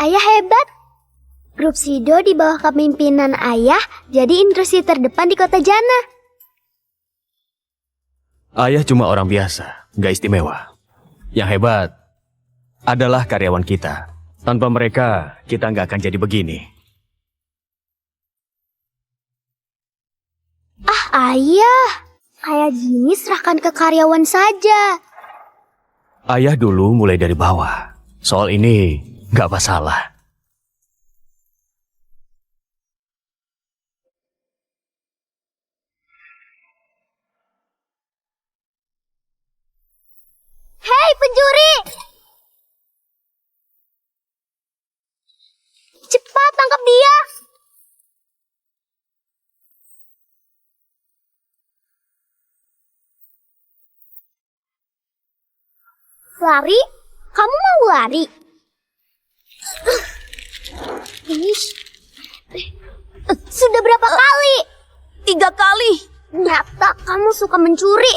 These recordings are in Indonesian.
Ayah hebat. Grup Sido di bawah kepemimpinan Ayah jadi industri terdepan di kota Jana. Ayah cuma orang biasa, nggak istimewa. Yang hebat adalah karyawan kita. Tanpa mereka, kita nggak akan jadi begini. Ayah, kayak gini serahkan ke karyawan saja. Ayah dulu mulai dari bawah. Soal ini nggak masalah. Hei pencuri! Cepat tangkap dia! Lari? Kamu mau lari? Sudah berapa kali? 3 kali. Nyata kamu suka mencuri.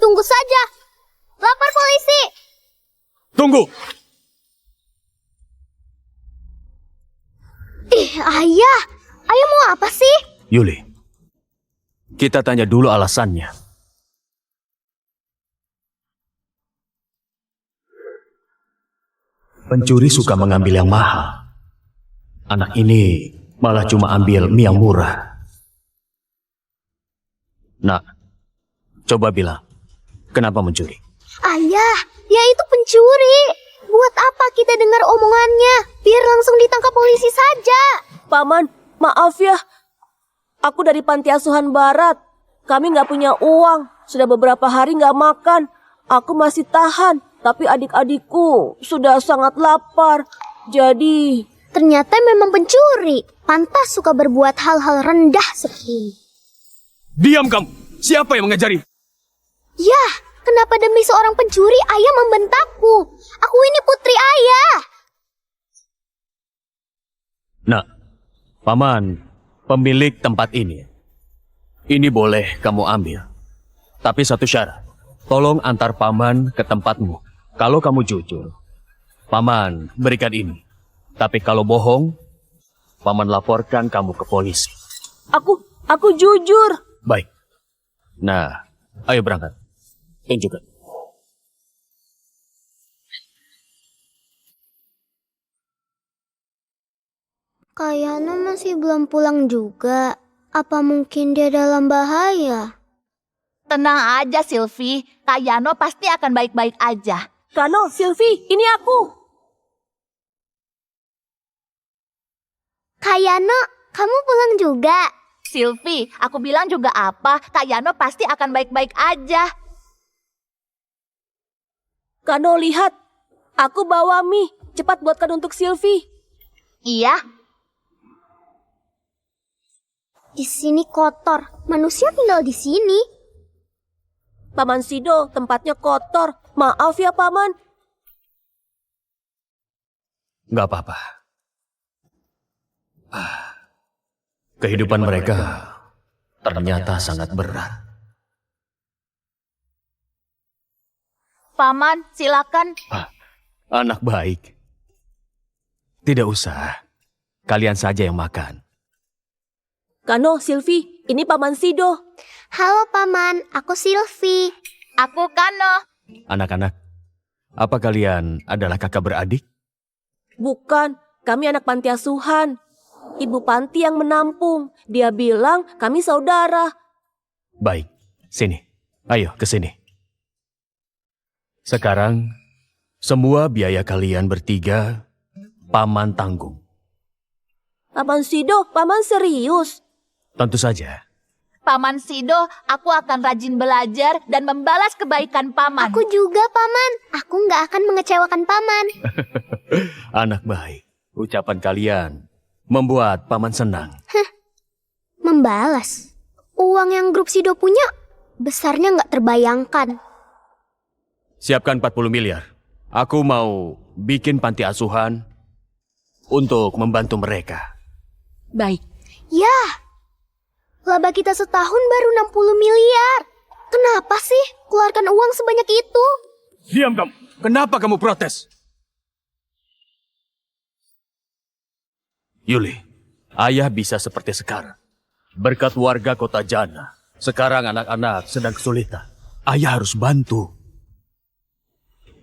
Tunggu saja. Lapor polisi. Tunggu! Ayah. Ayah mau apa sih? Yuli, kita tanya dulu alasannya. Pencuri suka mengambil yang mahal. Anak ini malah cuma ambil mie yang murah. Nak, coba bilang, kenapa mencuri? Ayah, dia itu pencuri. Buat apa kita dengar omongannya? Biar langsung ditangkap polisi saja. Paman, maaf ya. Aku dari panti asuhan barat. Kami nggak punya uang. Sudah beberapa hari nggak makan. Aku masih tahan. Tapi adik-adikku sudah sangat lapar. Jadi... Ternyata memang pencuri. Pantas suka berbuat hal-hal rendah seperti ini. Diam kamu! Siapa yang mengajari? Yah, kenapa demi seorang pencuri ayah membentakku? Aku ini putri ayah. Nak, paman, pemilik tempat ini. Ini boleh kamu ambil. Tapi satu syarat. Tolong antar paman ke tempatmu. Kalau kamu jujur, paman berikan ini. Tapi kalau bohong, paman laporkan kamu ke polisi. Aku jujur. Baik. Nah, ayo berangkat. Tunjukkan. Kayano masih belum pulang juga. Apa mungkin dia dalam bahaya? Tenang aja, Sylvie. Kak Yano pasti akan baik-baik aja. Kano, Sylvie, ini aku. Kayano, kamu pulang juga? Sylvie, aku bilang juga apa, Kak Yano pasti akan baik-baik aja. Kano, lihat. Aku bawa mie. Cepat buatkan untuk Sylvie. Iya, Di sini kotor. Manusia tinggal di sini. Paman Sido, tempatnya kotor. Maaf ya, Paman. Nggak apa-apa. Kehidupan mereka ternyata sangat berat. Paman, silakan. Anak baik. Tidak usah. Kalian saja yang makan. Kano, Sylvie, ini Paman Sido. Halo Paman, aku Sylvie. Aku Kano. Anak-anak, apa kalian adalah kakak beradik? Bukan, kami anak panti asuhan. Ibu panti yang menampung. Dia bilang kami saudara. Baik, sini. Ayo ke sini. Sekarang, semua biaya kalian bertiga, Paman tanggung. Paman Sido, Paman serius. Tentu saja. Paman Sido, aku akan rajin belajar dan membalas kebaikan Paman. Aku juga Paman. Aku nggak akan mengecewakan Paman. Anak baik. Ucapan kalian membuat Paman senang. Membalas. Uang yang grup Sido punya besarnya nggak terbayangkan. Siapkan 40 miliar. Aku mau bikin panti asuhan untuk membantu mereka. Baik. Yah, laba kita setahun baru 60 miliar. Kenapa sih keluarkan uang sebanyak itu? Diam kamu. Kenapa kamu protes? Yuli, ayah bisa seperti sekarang. Berkat warga kota Jana. Sekarang anak-anak sedang kesulitan. Ayah harus bantu.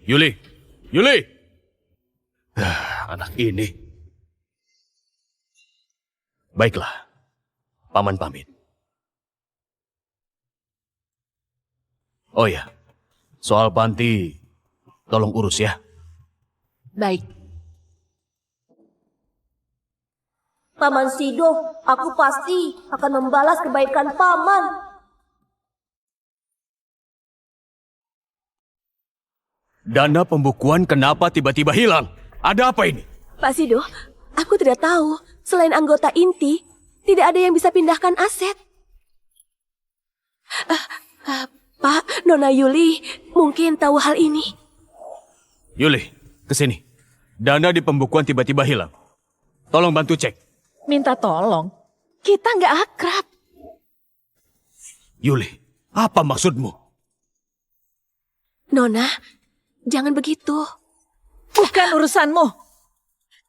Yuli! Yuli! Anak ini. Baiklah, Paman pamit. Oh ya, soal panti, tolong urus ya. Baik. Paman Sido, aku pasti akan membalas kebaikan Paman. Dana pembukuan kenapa tiba-tiba hilang? Ada apa ini? Pak Sido, aku tidak tahu. Selain anggota inti, tidak ada yang bisa pindahkan aset. Pak, Nona Yuli mungkin tahu hal ini. Yuli, kesini. Dana di pembukuan tiba-tiba hilang. Tolong bantu cek. Minta tolong. Kita nggak akrab. Yuli, apa maksudmu? Nona, jangan begitu. Bukan urusanmu.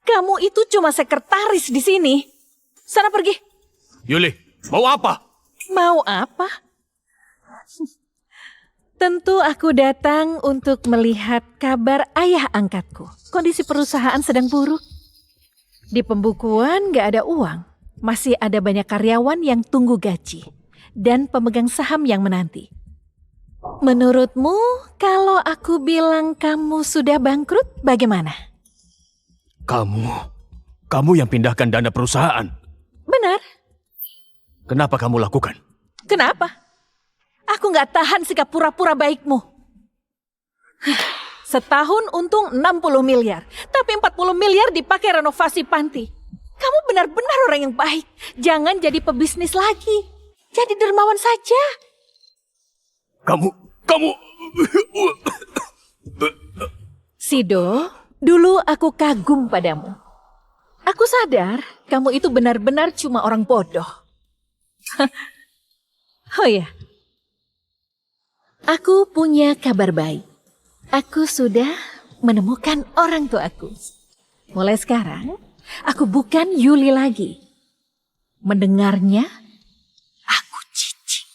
Kamu itu cuma sekretaris di sini. Sana pergi. Yuli, mau apa? Mau apa? Tentu aku datang untuk melihat kabar ayah angkatku. Kondisi perusahaan sedang buruk. Di pembukuan gak ada uang. Masih ada banyak karyawan yang tunggu gaji. Dan pemegang saham yang menanti. Menurutmu, kalau aku bilang kamu sudah bangkrut, bagaimana? Kamu yang pindahkan dana perusahaan. Benar. Kenapa kamu lakukan? Kenapa? Aku nggak tahan sikap pura-pura baikmu. Setahun untung 60 miliar, tapi 40 miliar dipakai renovasi panti. Kamu benar-benar orang yang baik. Jangan jadi pebisnis lagi. Jadi dermawan saja. Kamu... Sido, dulu aku kagum padamu. Aku sadar kamu itu benar-benar cuma orang bodoh. Oh ya, aku punya kabar baik. Aku sudah menemukan orang tuaku. Mulai sekarang, aku bukan Yuli lagi. Mendengarnya, aku jijik.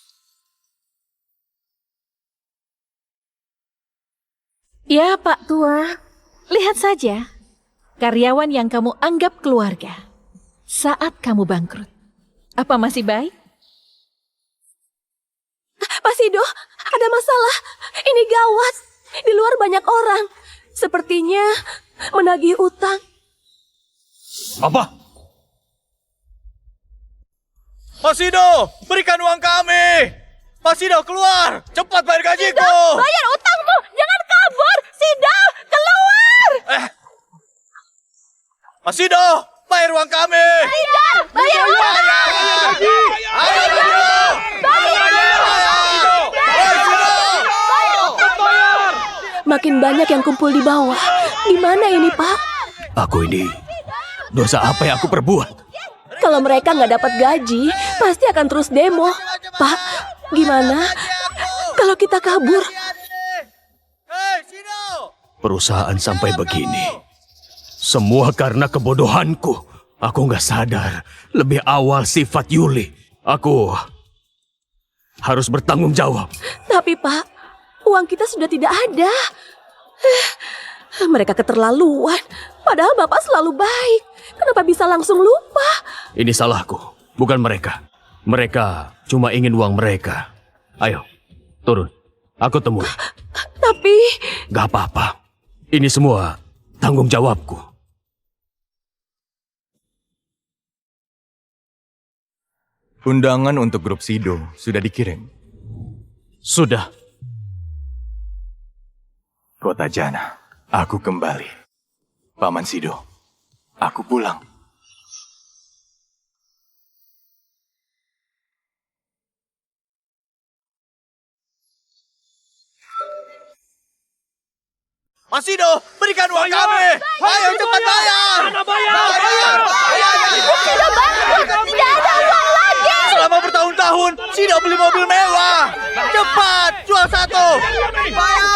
Ya, Pak Tua, lihat saja. Karyawan yang kamu anggap keluarga saat kamu bangkrut. Apa masih baik? Pak Sido, ada masalah. Ini gawat. Di luar banyak orang. Sepertinya menagih utang. Apa? Mas Sido, berikan uang kami. Mas Sido, keluar. Cepat bayar gajiku. Bayar utangmu. Jangan kabur. Sido, keluar. Mas Sido, bayar uang kami. Sido, bayar utang. Makin banyak yang kumpul di bawah. Gimana ini, Pak? Aku ini, dosa apa yang aku perbuat? Kalau mereka nggak dapat gaji, pasti akan terus demo. Pak, gimana kalau kita kabur? Perusahaan sampai begini. Semua karena kebodohanku. Aku nggak sadar lebih awal sifat Yuli. Aku harus bertanggung jawab. Tapi Pak, uang kita sudah tidak ada. Mereka keterlaluan. Padahal Bapak selalu baik. Kenapa bisa langsung lupa? Ini salahku, bukan mereka. Mereka cuma ingin uang mereka. Ayo, turun. Aku temui. Tapi... Gak apa-apa. Ini semua tanggung jawabku. Undangan untuk grup Sido sudah dikirim. Sudah. Kota Jana, aku kembali. Paman Sido, aku pulang. Mas Sido, berikan uang kami. Ayo cepat bayar. Bayar. Sido bangkrut. Tidak ada uang lagi. Selama bertahun-tahun, Sido beli mobil mewah. Cepat, jual satu. Pak,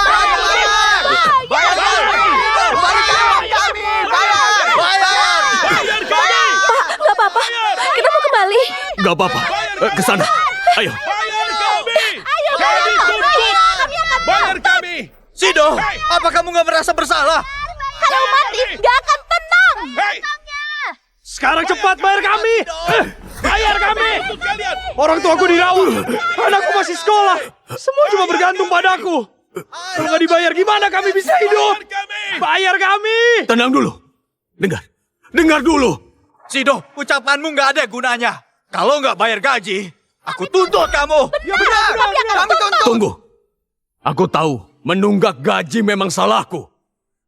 Gak apa-apa. Ke sana. Ayo. Bayar kami! Kami tuntut! Bayar kami! Sido, apa kamu nggak merasa bersalah? Kalau mati gak akan tenang. Hei! Sekarang cepat bayar kami! Bayar kami! Tuntut kalian! Orang tuaku dirawat, anakku masih sekolah. Semua cuma bergantung padaku. Kalau nggak dibayar gimana kami bisa hidup? Bayar kami! Bayar kami! Tenang dulu. Dengar dulu. Sido, ucapanmu nggak ada gunanya. Kalau nggak bayar gaji, aku tuntut kamu. Ya benar, kami tuntut. Tunggu. Aku tahu menunggak gaji memang salahku.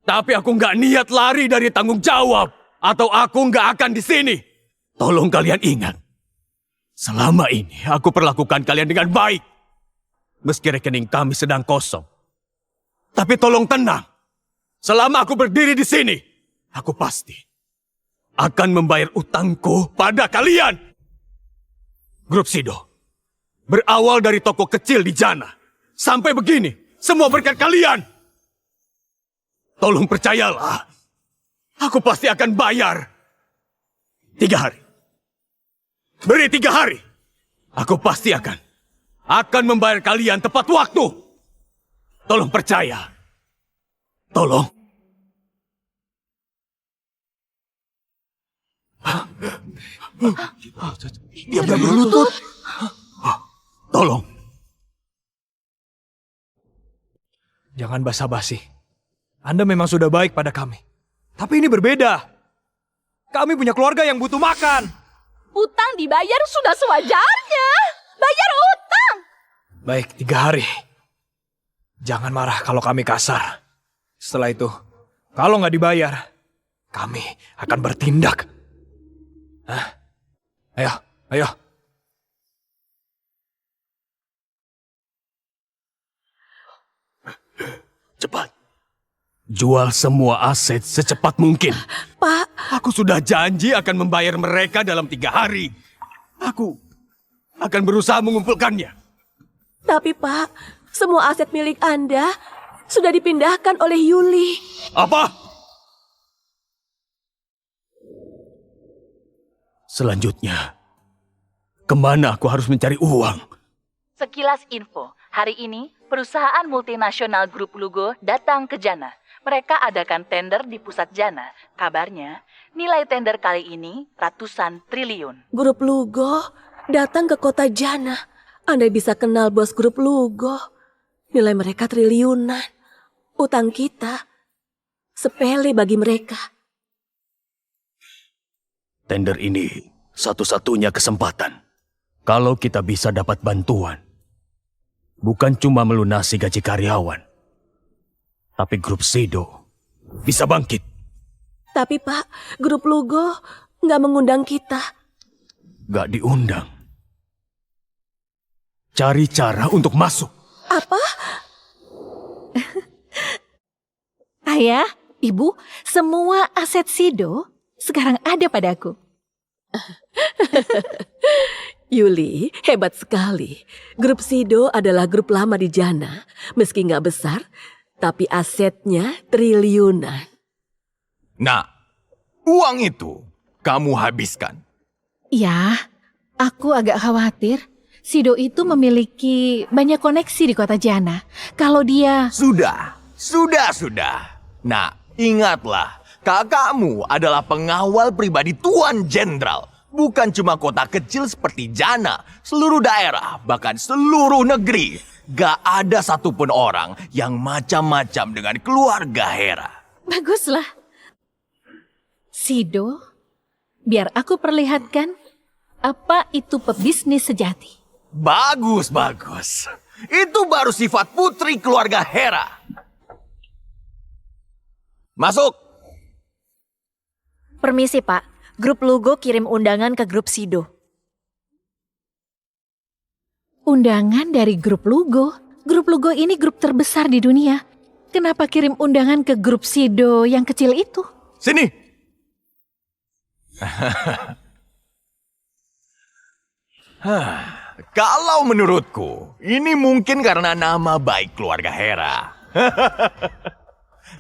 Tapi aku nggak niat lari dari tanggung jawab. Atau aku nggak akan di sini. Tolong kalian ingat. Selama ini aku perlakukan kalian dengan baik. Meski rekening kami sedang kosong. Tapi tolong tenang. Selama aku berdiri di sini, aku pasti akan membayar utangku pada kalian. Grup Sido berawal dari toko kecil di Jana. Sampai begini, semua berkat kalian. Tolong percayalah. Aku pasti akan bayar. 3 hari. Beri 3 hari. Aku pasti akan membayar kalian tepat waktu. Tolong percaya. Tolong. Dia berlutut. Tolong. Jangan basa-basi. Anda memang sudah baik pada kami. Tapi ini berbeda. Kami punya keluarga yang butuh makan. Utang dibayar sudah sewajarnya. Bayar utang. Baik, 3 hari. Jangan marah kalau kami kasar. Setelah itu, kalau nggak dibayar, kami akan bertindak. Hah? Ayo. Cepat. Jual semua aset secepat mungkin. Pak, Aku sudah janji akan membayar mereka dalam 3 hari. Aku akan berusaha mengumpulkannya. tapi Pak, semua aset milik Anda sudah dipindahkan oleh Yuli. Apa? Selanjutnya, kemana aku harus mencari uang? Sekilas info, hari ini perusahaan multinasional Grup Lugo datang ke Jana. Mereka adakan tender di pusat Jana. Kabarnya, nilai tender kali ini ratusan triliun. Grup Lugo datang ke kota Jana. Anda bisa kenal bos Grup Lugo. Nilai mereka triliunan. Utang kita sepele bagi mereka. Tender ini satu-satunya kesempatan. Kalau kita bisa dapat bantuan. Bukan cuma melunasi gaji karyawan. Tapi grup Sido bisa bangkit. Tapi Pak, Grup Lugo nggak mengundang kita. Gak diundang. Cari cara untuk masuk. Apa? Ayah, Ibu, semua aset Sido sekarang ada padaku. Yuli, hebat sekali. Grup Sido adalah grup lama di Jana. Meski nggak besar, tapi asetnya triliunan. Nah, uang itu kamu habiskan. Ya, aku agak khawatir. Sido itu memiliki banyak koneksi di kota Jana. Kalau dia... Sudah. Nah, ingatlah, kakakmu adalah pengawal pribadi Tuan Jenderal. Bukan cuma kota kecil seperti Jana, seluruh daerah, bahkan seluruh negeri. Gak ada satupun orang yang macam-macam dengan keluarga Hera. Baguslah. Sido, biar aku perlihatkan apa itu pebisnis sejati. Bagus. Itu baru sifat putri keluarga Hera. Masuk. Permisi Pak, Grup Lugo kirim undangan ke Grup Sido. Undangan dari grup Lugo. Grup Lugo ini grup terbesar di dunia. Kenapa kirim undangan ke grup Sido yang kecil itu? Sini. Kalau menurutku, ini mungkin karena nama baik keluarga Hera.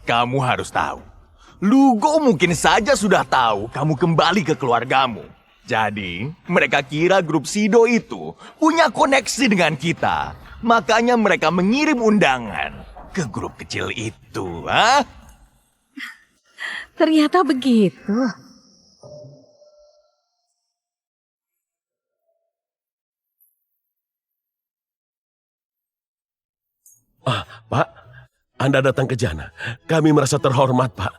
Kamu harus tahu, Lugo mungkin saja sudah tahu kamu kembali ke keluargamu. Jadi, mereka kira grup Sido itu punya koneksi dengan kita. Makanya mereka mengirim undangan ke grup kecil itu. Hah? Ternyata begitu. Pak, Anda datang ke Jana. Kami merasa terhormat, Pak.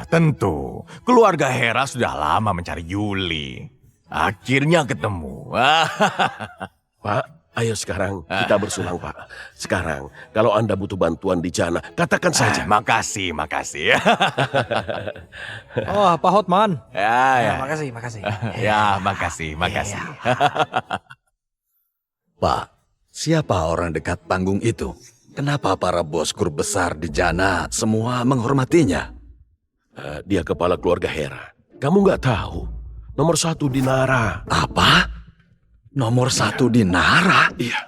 Tentu. Keluarga Hera sudah lama mencari Yuli. Akhirnya ketemu. Pak, ayo sekarang kita bersulang, Pak. Sekarang, kalau Anda butuh bantuan di Jana, katakan saja. Makasih. Oh, Pak Hotman. Ya. Makasih. Ya, makasih. Pak, siapa orang dekat panggung itu? Kenapa para bos grup besar di Jana semua menghormatinya? Dia kepala keluarga Hera. Kamu nggak tahu? Nomor 1 di Nara. Apa? Nomor 1 di Nara? Iya.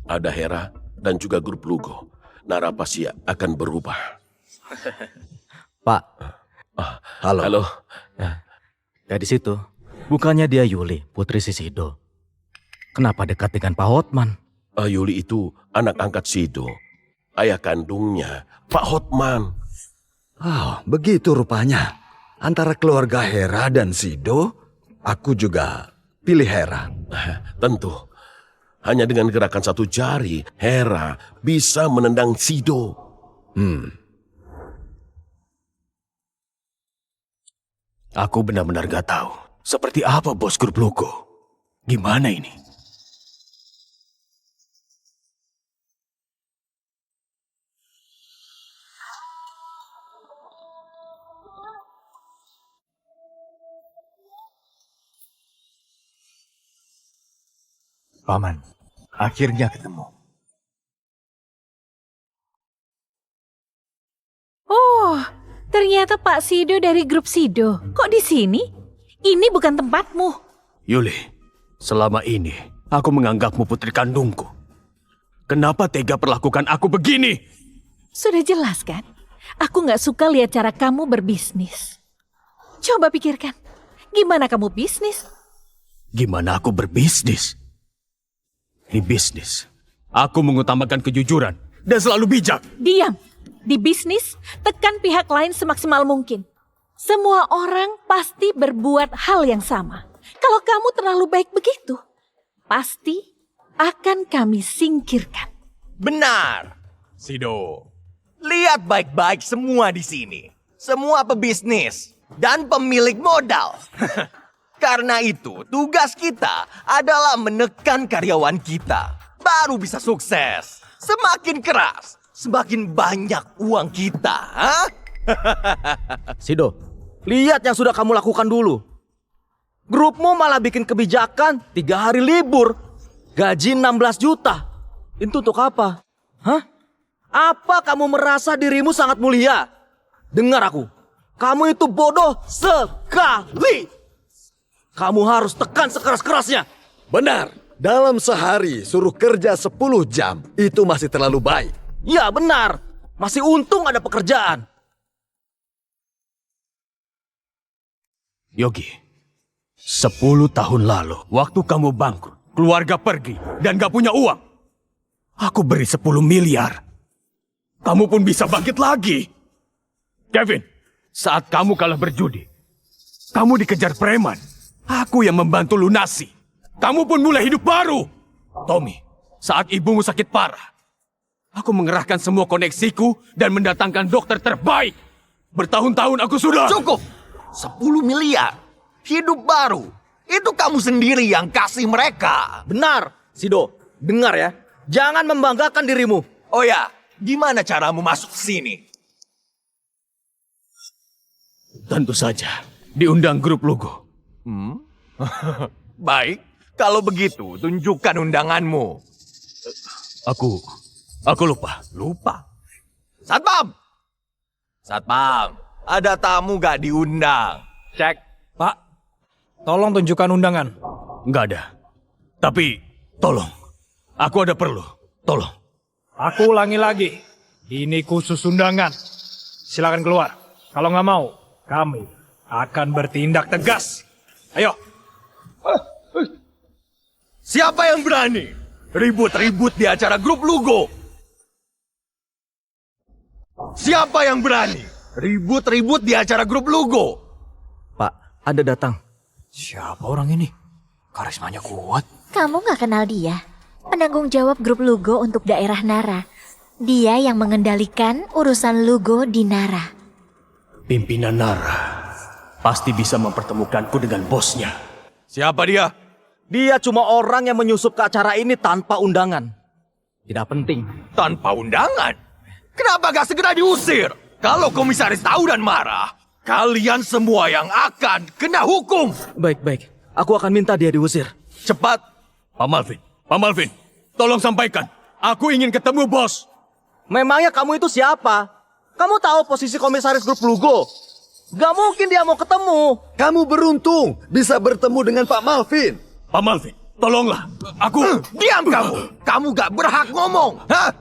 Ada Hera dan juga grup Lugo. Nara pasti akan berubah. Pak. Halo. Halo. Dari situ, bukannya dia Yuli, putri si Sido. Kenapa dekat dengan Pak Hotman? Yuli itu anak angkat Sido. Ayah kandungnya Pak Hotman. Oh, begitu rupanya. Antara keluarga Hera dan Sido, aku juga pilih Hera. Tentu. Hanya dengan gerakan satu jari, Hera bisa menendang Sido. Aku benar-benar gak tahu. Seperti apa bos grup Lugo? Gimana ini? Paman, akhirnya ketemu. Oh, ternyata Pak Sido dari grup Sido. Kok di sini? Ini bukan tempatmu. Yuli, selama ini aku menganggapmu putri kandungku. Kenapa tega perlakukan aku begini? Sudah jelas kan? Aku nggak suka lihat cara kamu berbisnis. Coba pikirkan, gimana kamu bisnis? Gimana aku berbisnis? Di bisnis, aku mengutamakan kejujuran dan selalu bijak. Diam. Di bisnis, tekan pihak lain semaksimal mungkin. Semua orang pasti berbuat hal yang sama. Kalau kamu terlalu baik begitu, pasti akan kami singkirkan. Benar, Sido. Lihat baik-baik semua di sini. Semua pebisnis dan pemilik modal. Karena itu, tugas kita adalah menekan karyawan kita. Baru bisa sukses. Semakin keras, semakin banyak uang kita. Sido, lihat yang sudah kamu lakukan dulu. Grupmu malah bikin kebijakan 3 hari libur. Gaji 16 juta. Itu untuk apa? Hah? Apa kamu merasa dirimu sangat mulia? Dengar aku. Kamu itu bodoh sekali. Kamu harus tekan sekeras-kerasnya. Benar. Dalam sehari suruh kerja 10 jam. Itu masih terlalu baik. Ya benar. Masih untung ada pekerjaan. Yogi, 10 tahun lalu, waktu kamu bangkrut, keluarga pergi, dan gak punya uang. Aku beri 10 miliar. Kamu pun bisa bangkit lagi. Kevin, saat kamu kalah berjudi, kamu dikejar preman. Aku yang membantu lunasi. Kamu pun mulai hidup baru. Tommy, saat ibumu sakit parah, aku mengerahkan semua koneksiku dan mendatangkan dokter terbaik. Bertahun-tahun aku sudah... Cukup! 10 miliar. Hidup baru. Itu kamu sendiri yang kasih mereka. Benar, Sido. Dengar ya. Jangan membanggakan dirimu. Oh ya, gimana caramu masuk sini? Tentu saja, diundang grup Lugo. Baik, kalau begitu tunjukkan undanganmu. Aku lupa. Lupa? Satpam! Satpam, ada tamu gak diundang? Cek. Pak, tolong tunjukkan undangan. Nggak ada. Tapi, tolong. Aku ada perlu. Tolong. Aku ulangi lagi. Ini khusus undangan. Silakan keluar. Kalau nggak mau, kami akan bertindak tegas. Ayo, Siapa yang berani ribut-ribut di acara grup Lugo? Siapa yang berani ribut-ribut di acara grup Lugo? Pak, Anda datang. Siapa orang ini? Karismanya kuat. Kamu gak kenal dia? Penanggung jawab grup Lugo untuk daerah Nara. Dia yang mengendalikan urusan Lugo di Nara. Pimpinan Nara pasti bisa mempertemukanku dengan bosnya. Siapa dia? Dia cuma orang yang menyusup ke acara ini tanpa undangan. Tidak penting. Tanpa undangan? Kenapa gak segera diusir? Kalau komisaris tahu dan marah, kalian semua yang akan kena hukum. Baik-baik, aku akan minta dia diusir. Cepat. Pak Malvin, tolong sampaikan. Aku ingin ketemu bos. Memangnya kamu itu siapa? Kamu tahu posisi komisaris grup Lugo? Gak mungkin dia mau ketemu. Kamu beruntung bisa bertemu dengan Pak Malvin. Pak Malvin, tolonglah. Aku... Diam kamu. Kamu gak berhak ngomong. Hah?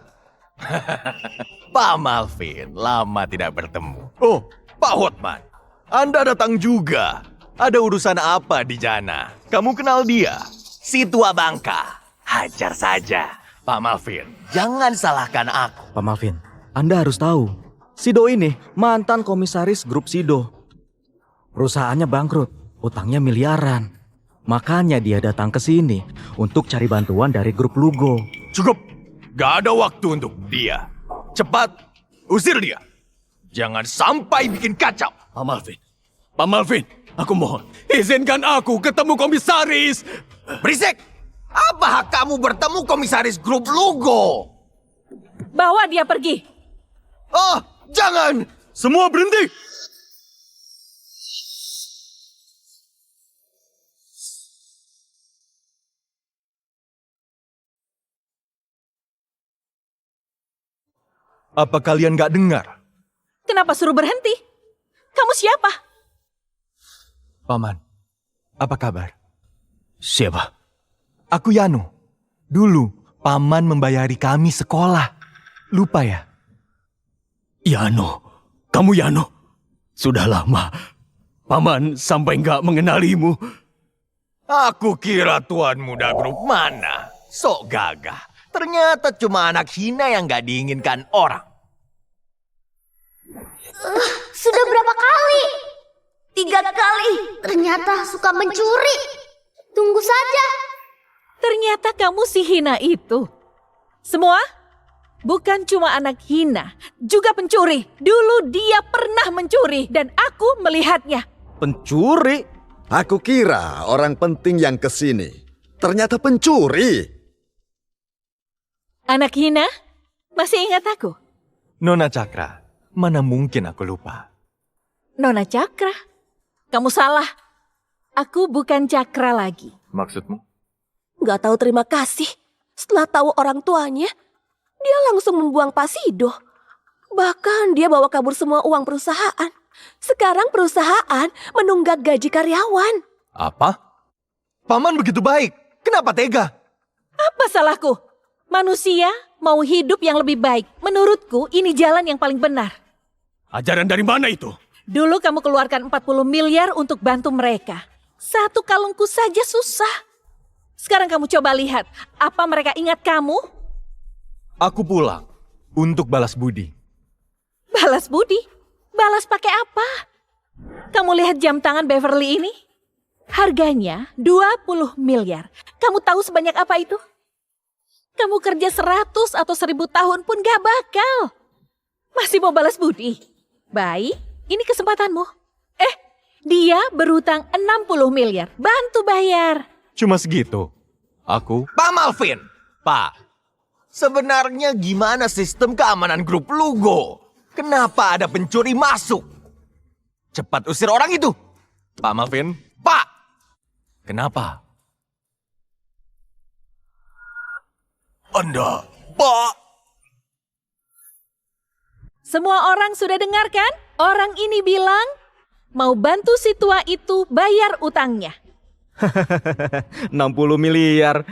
Pak Malvin, lama tidak bertemu. Oh, Pak Hotman. Anda datang juga. Ada urusan apa di Jana? Kamu kenal dia? Si tua bangka. Hajar saja. Pak Malvin, jangan salahkan aku. Pak Malvin, Anda harus tahu. Sido ini mantan komisaris grup Sido. Perusahaannya bangkrut, utangnya miliaran. Makanya dia datang ke sini untuk cari bantuan dari grup Lugo. Cukup. Gak ada waktu untuk dia. Cepat, usir dia. Jangan sampai bikin kacau. Pak Malvin, aku mohon. Izinkan aku ketemu komisaris. Berisik! Apa hak kamu bertemu komisaris grup Lugo? Bawa dia pergi. Oh, jangan! Semua berhenti! Apa kalian gak dengar? Kenapa suruh berhenti? Kamu siapa? Paman, apa kabar? Siapa? Aku Yano. Dulu, Paman membayari kami sekolah. Lupa ya? Yano. Kamu Yano. Sudah lama. Paman sampai nggak mengenalimu. Aku kira tuan muda grup mana. Sok gagah. Ternyata cuma anak hina yang gak diinginkan orang. Sudah berapa kali? 3 kali. Ternyata suka mencuri. Tunggu saja. Ternyata kamu si hina itu. Semua bukan cuma anak hina, juga pencuri. Dulu dia pernah mencuri dan aku melihatnya. Pencuri? Aku kira orang penting yang kesini. Ternyata pencuri. Anak hina, masih ingat aku? Nona Cakra, mana mungkin aku lupa. Nona Cakra? Kamu salah. Aku bukan Cakra lagi. Maksudmu? Gak tahu terima kasih. Setelah tahu orang tuanya, dia langsung membuang Pak Sido. Bahkan dia bawa kabur semua uang perusahaan. Sekarang perusahaan menunggak gaji karyawan. Apa? Paman begitu baik. Kenapa tega? Apa salahku? Manusia mau hidup yang lebih baik. Menurutku ini jalan yang paling benar. Ajaran dari mana itu? Dulu kamu keluarkan 40 miliar untuk bantu mereka. 1 kalungku saja susah. Sekarang kamu coba lihat, apa mereka ingat kamu? Aku pulang untuk balas budi. Balas budi? Balas pakai apa? Kamu lihat jam tangan Beverly ini? Harganya 20 miliar. Kamu tahu sebanyak apa itu? Kamu kerja 100 atau 1000 tahun pun gak bakal. Masih mau balas budi? Baik, ini kesempatanmu. Dia berutang 60 miliar. Bantu bayar. Cuma segitu. Aku... Pak Malvin! Pak, sebenarnya gimana sistem keamanan grup Lugo? Kenapa ada pencuri masuk? Cepat usir orang itu. Pak Malvin? Pak! Kenapa? Anda, Pak! Semua orang sudah dengar kan? Orang ini bilang mau bantu si tua itu bayar utangnya. 60 miliar.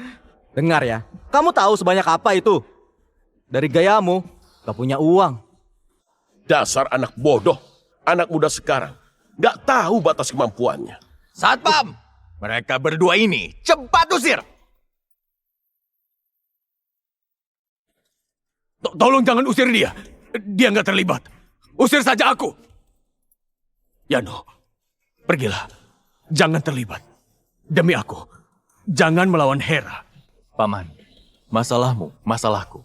Dengar ya, kamu tahu sebanyak apa itu? Dari gayamu, gak punya uang. Dasar anak bodoh. Anak muda sekarang gak tahu batas kemampuannya. Satpam! Mereka berdua ini cepat usir. Tolong jangan usir dia. Dia nggak terlibat. Usir saja aku. Yano, pergilah. Jangan terlibat. Demi aku, jangan melawan Hera. Paman, masalahmu, masalahku.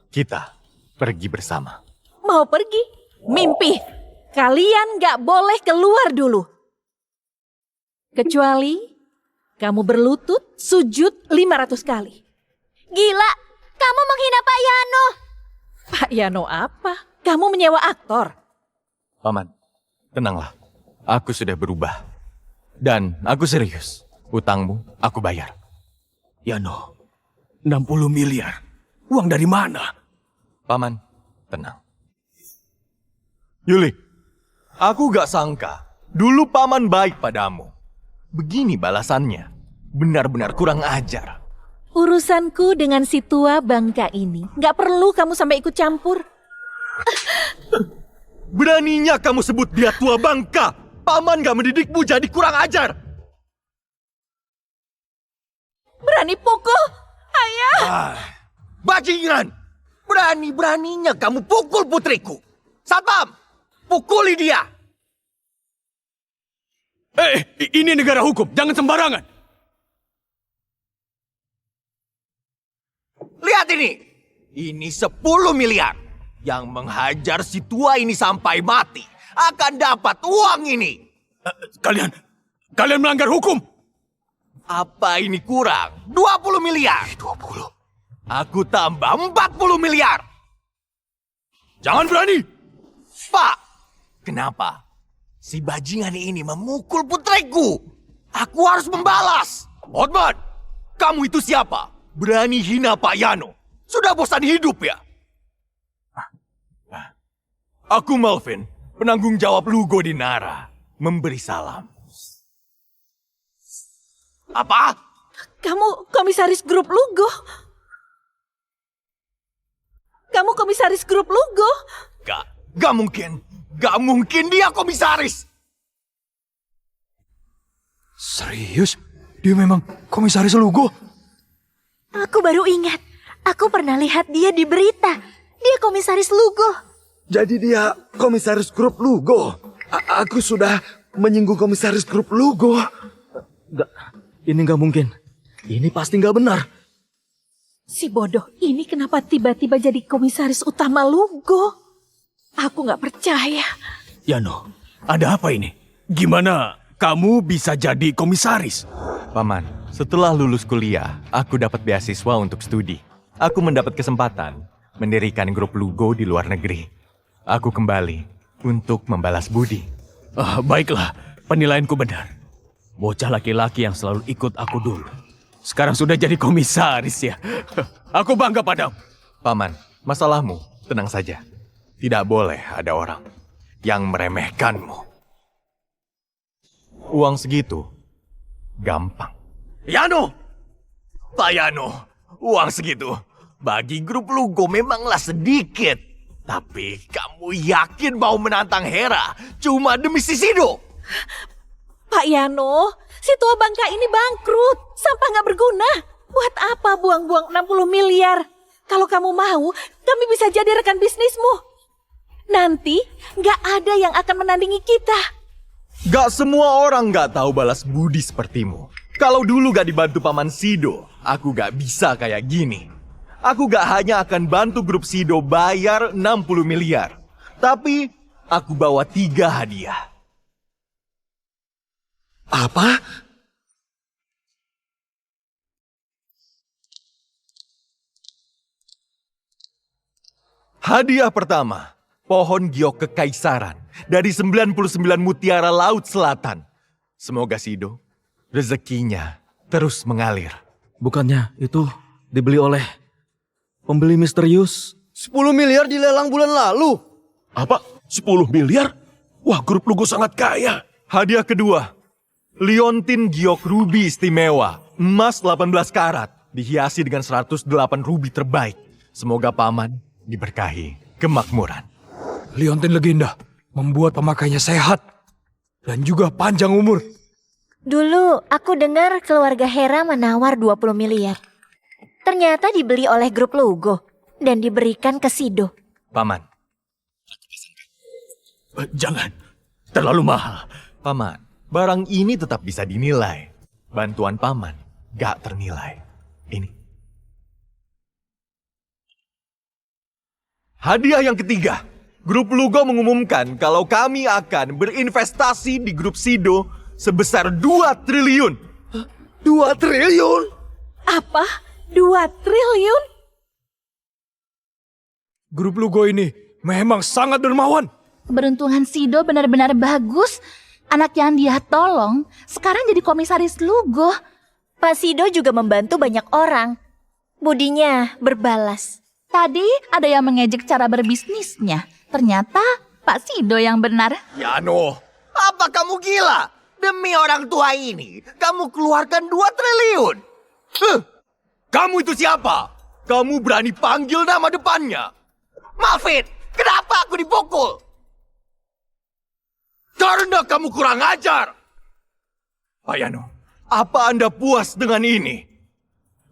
Kita pergi bersama. Mau pergi? Mimpi. Kalian nggak boleh keluar dulu. Kecuali kamu berlutut sujud 500 kali. Gila, kamu menghina Pak Yano. Pak Yano apa? Kamu menyewa aktor. Paman, tenanglah. Aku sudah berubah. Dan aku serius. Utangmu aku bayar. Yano, 60 miliar. Uang dari mana? Paman, tenang. Yuli, aku gak sangka dulu paman baik padamu. Begini balasannya. Benar-benar kurang ajar. Urusanku dengan si tua bangka ini nggak perlu kamu sampai ikut campur. Beraninya kamu sebut dia tua bangka. Paman gak mendidikmu jadi kurang ajar. Berani pukul, ayah. Bajingan! Berani-beraninya kamu pukul putriku. Satpam, pukuli dia. Ini negara hukum, jangan sembarangan. Lihat ini. Ini 10 miliar. Yang menghajar si tua ini sampai mati akan dapat uang ini. Kalian melanggar hukum. Apa ini kurang? 20 miliar. 20. Aku tambah 40 miliar. Jangan berani. Pak, kenapa? Si bajingan ini memukul putriku. Aku harus membalas. Hotman, kamu itu siapa? Berani hina Pak Yano. Sudah bosan hidup ya? Aku Melvin, penanggung jawab Lugo di Nara. Memberi salam. Apa? Kamu komisaris grup Lugo. Kamu komisaris grup Lugo. Gak mungkin. Gak mungkin dia komisaris. Serius? Dia memang komisaris Lugo? Aku baru ingat. Aku pernah lihat dia di berita. Dia komisaris Lugo. Jadi dia komisaris grup Lugo. Aku sudah menyinggung komisaris grup Lugo. Ini nggak mungkin. Ini pasti nggak benar. Si bodoh ini kenapa tiba-tiba jadi komisaris utama Lugo? Aku nggak percaya. Yano, ada apa ini? Gimana kamu bisa jadi komisaris? Paman, setelah lulus kuliah, aku dapat beasiswa untuk studi. Aku mendapat kesempatan mendirikan grup Lugo di luar negeri. Aku kembali untuk membalas budi. Baiklah, penilaianku benar. Bocah laki-laki yang selalu ikut aku dulu. Sekarang sudah jadi komisaris ya. Aku bangga padamu. Paman, masalahmu tenang saja. Tidak boleh ada orang yang meremehkanmu. Uang segitu gampang. Yano! Pak Yano, uang segitu bagi grup Lugo memanglah sedikit. Tapi kamu yakin mau menantang Hera cuma demi si Sido? Pak Yano, si tua bangka ini bangkrut. Sampah nggak berguna. Buat apa buang-buang 60 miliar? Kalau kamu mau, kami bisa jadi rekan bisnismu. Nanti nggak ada yang akan menandingi kita. Gak semua orang gak tahu balas budi sepertimu. Kalau dulu gak dibantu Paman Sido, aku gak bisa kayak gini. Aku gak hanya akan bantu grup Sido bayar 60 miliar. Tapi aku bawa 3 hadiah. Apa? Hadiah pertama, pohon giok kekaisaran dari 99 mutiara Laut Selatan. Semoga Sido rezekinya terus mengalir. Bukannya itu dibeli oleh pembeli misterius? 10 miliar di lelang bulan lalu. Apa? 10 miliar? Wah, grup Lugo sangat kaya. Hadiah kedua, liontin giok ruby istimewa, emas 18 karat, dihiasi dengan 108 ruby terbaik. Semoga Paman diberkahi kemakmuran. Liontin legenda membuat pemakainya sehat dan juga panjang umur. Dulu aku dengar keluarga Hera menawar 20 miliar. Ternyata dibeli oleh grup Lugo dan diberikan ke Sido. Paman. Jangan, terlalu mahal. Paman, barang ini tetap bisa dinilai. Bantuan paman gak ternilai. Ini. Hadiah yang ketiga. Grup Lugo mengumumkan kalau kami akan berinvestasi di grup Sido sebesar 2 triliun. 2 triliun? Apa? 2 triliun? Grup Lugo ini memang sangat dermawan. Keberuntungan Sido benar-benar bagus. Anak yang dia tolong sekarang jadi komisaris Lugo. Pak Sido juga membantu banyak orang. Budinya berbalas. Tadi ada yang mengejek cara berbisnisnya. Ternyata Pak Sido yang benar. Yano, apa kamu gila? Demi orang tua ini, kamu keluarkan 2 triliun. Kamu itu siapa? Kamu berani panggil nama depannya? Malvin, kenapa aku dipukul? Karena kamu kurang ajar. Pak Yano, apa Anda puas dengan ini?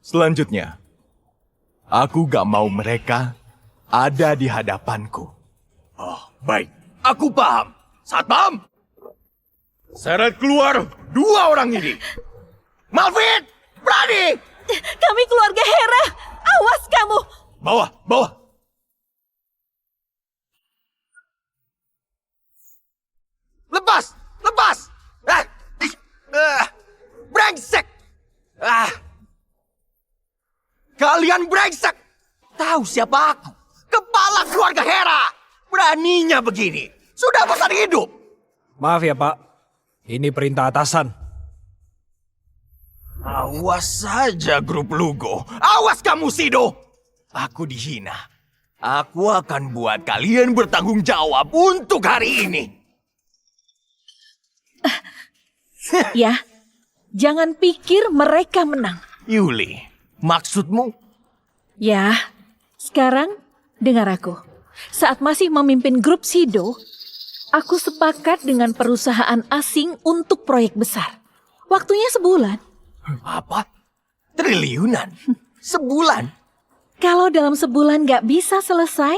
Selanjutnya, aku gak mau mereka ada di hadapanku. Oh, baik. Aku paham. Satpam! Seret keluar 2 orang ini. Malvin, berani! Kami keluarga Hera. Awas kamu. Bawa. Lepas! Brengsek! Kalian brengsek! Tahu siapa aku? Kepala keluarga Hera! Beraninya begini. Sudah bosan hidup. Maaf ya Pak, ini perintah atasan. Awas saja grup Lugo. Awas kamu Sido. Aku dihina. Aku akan buat kalian bertanggung jawab untuk hari ini. Ya, jangan pikir mereka menang. Yuli, maksudmu? Ya, sekarang dengar aku. Saat masih memimpin grup Sido, aku sepakat dengan perusahaan asing untuk proyek besar. Waktunya sebulan. Apa? Triliunan? Sebulan? Kalau dalam sebulan gak bisa selesai,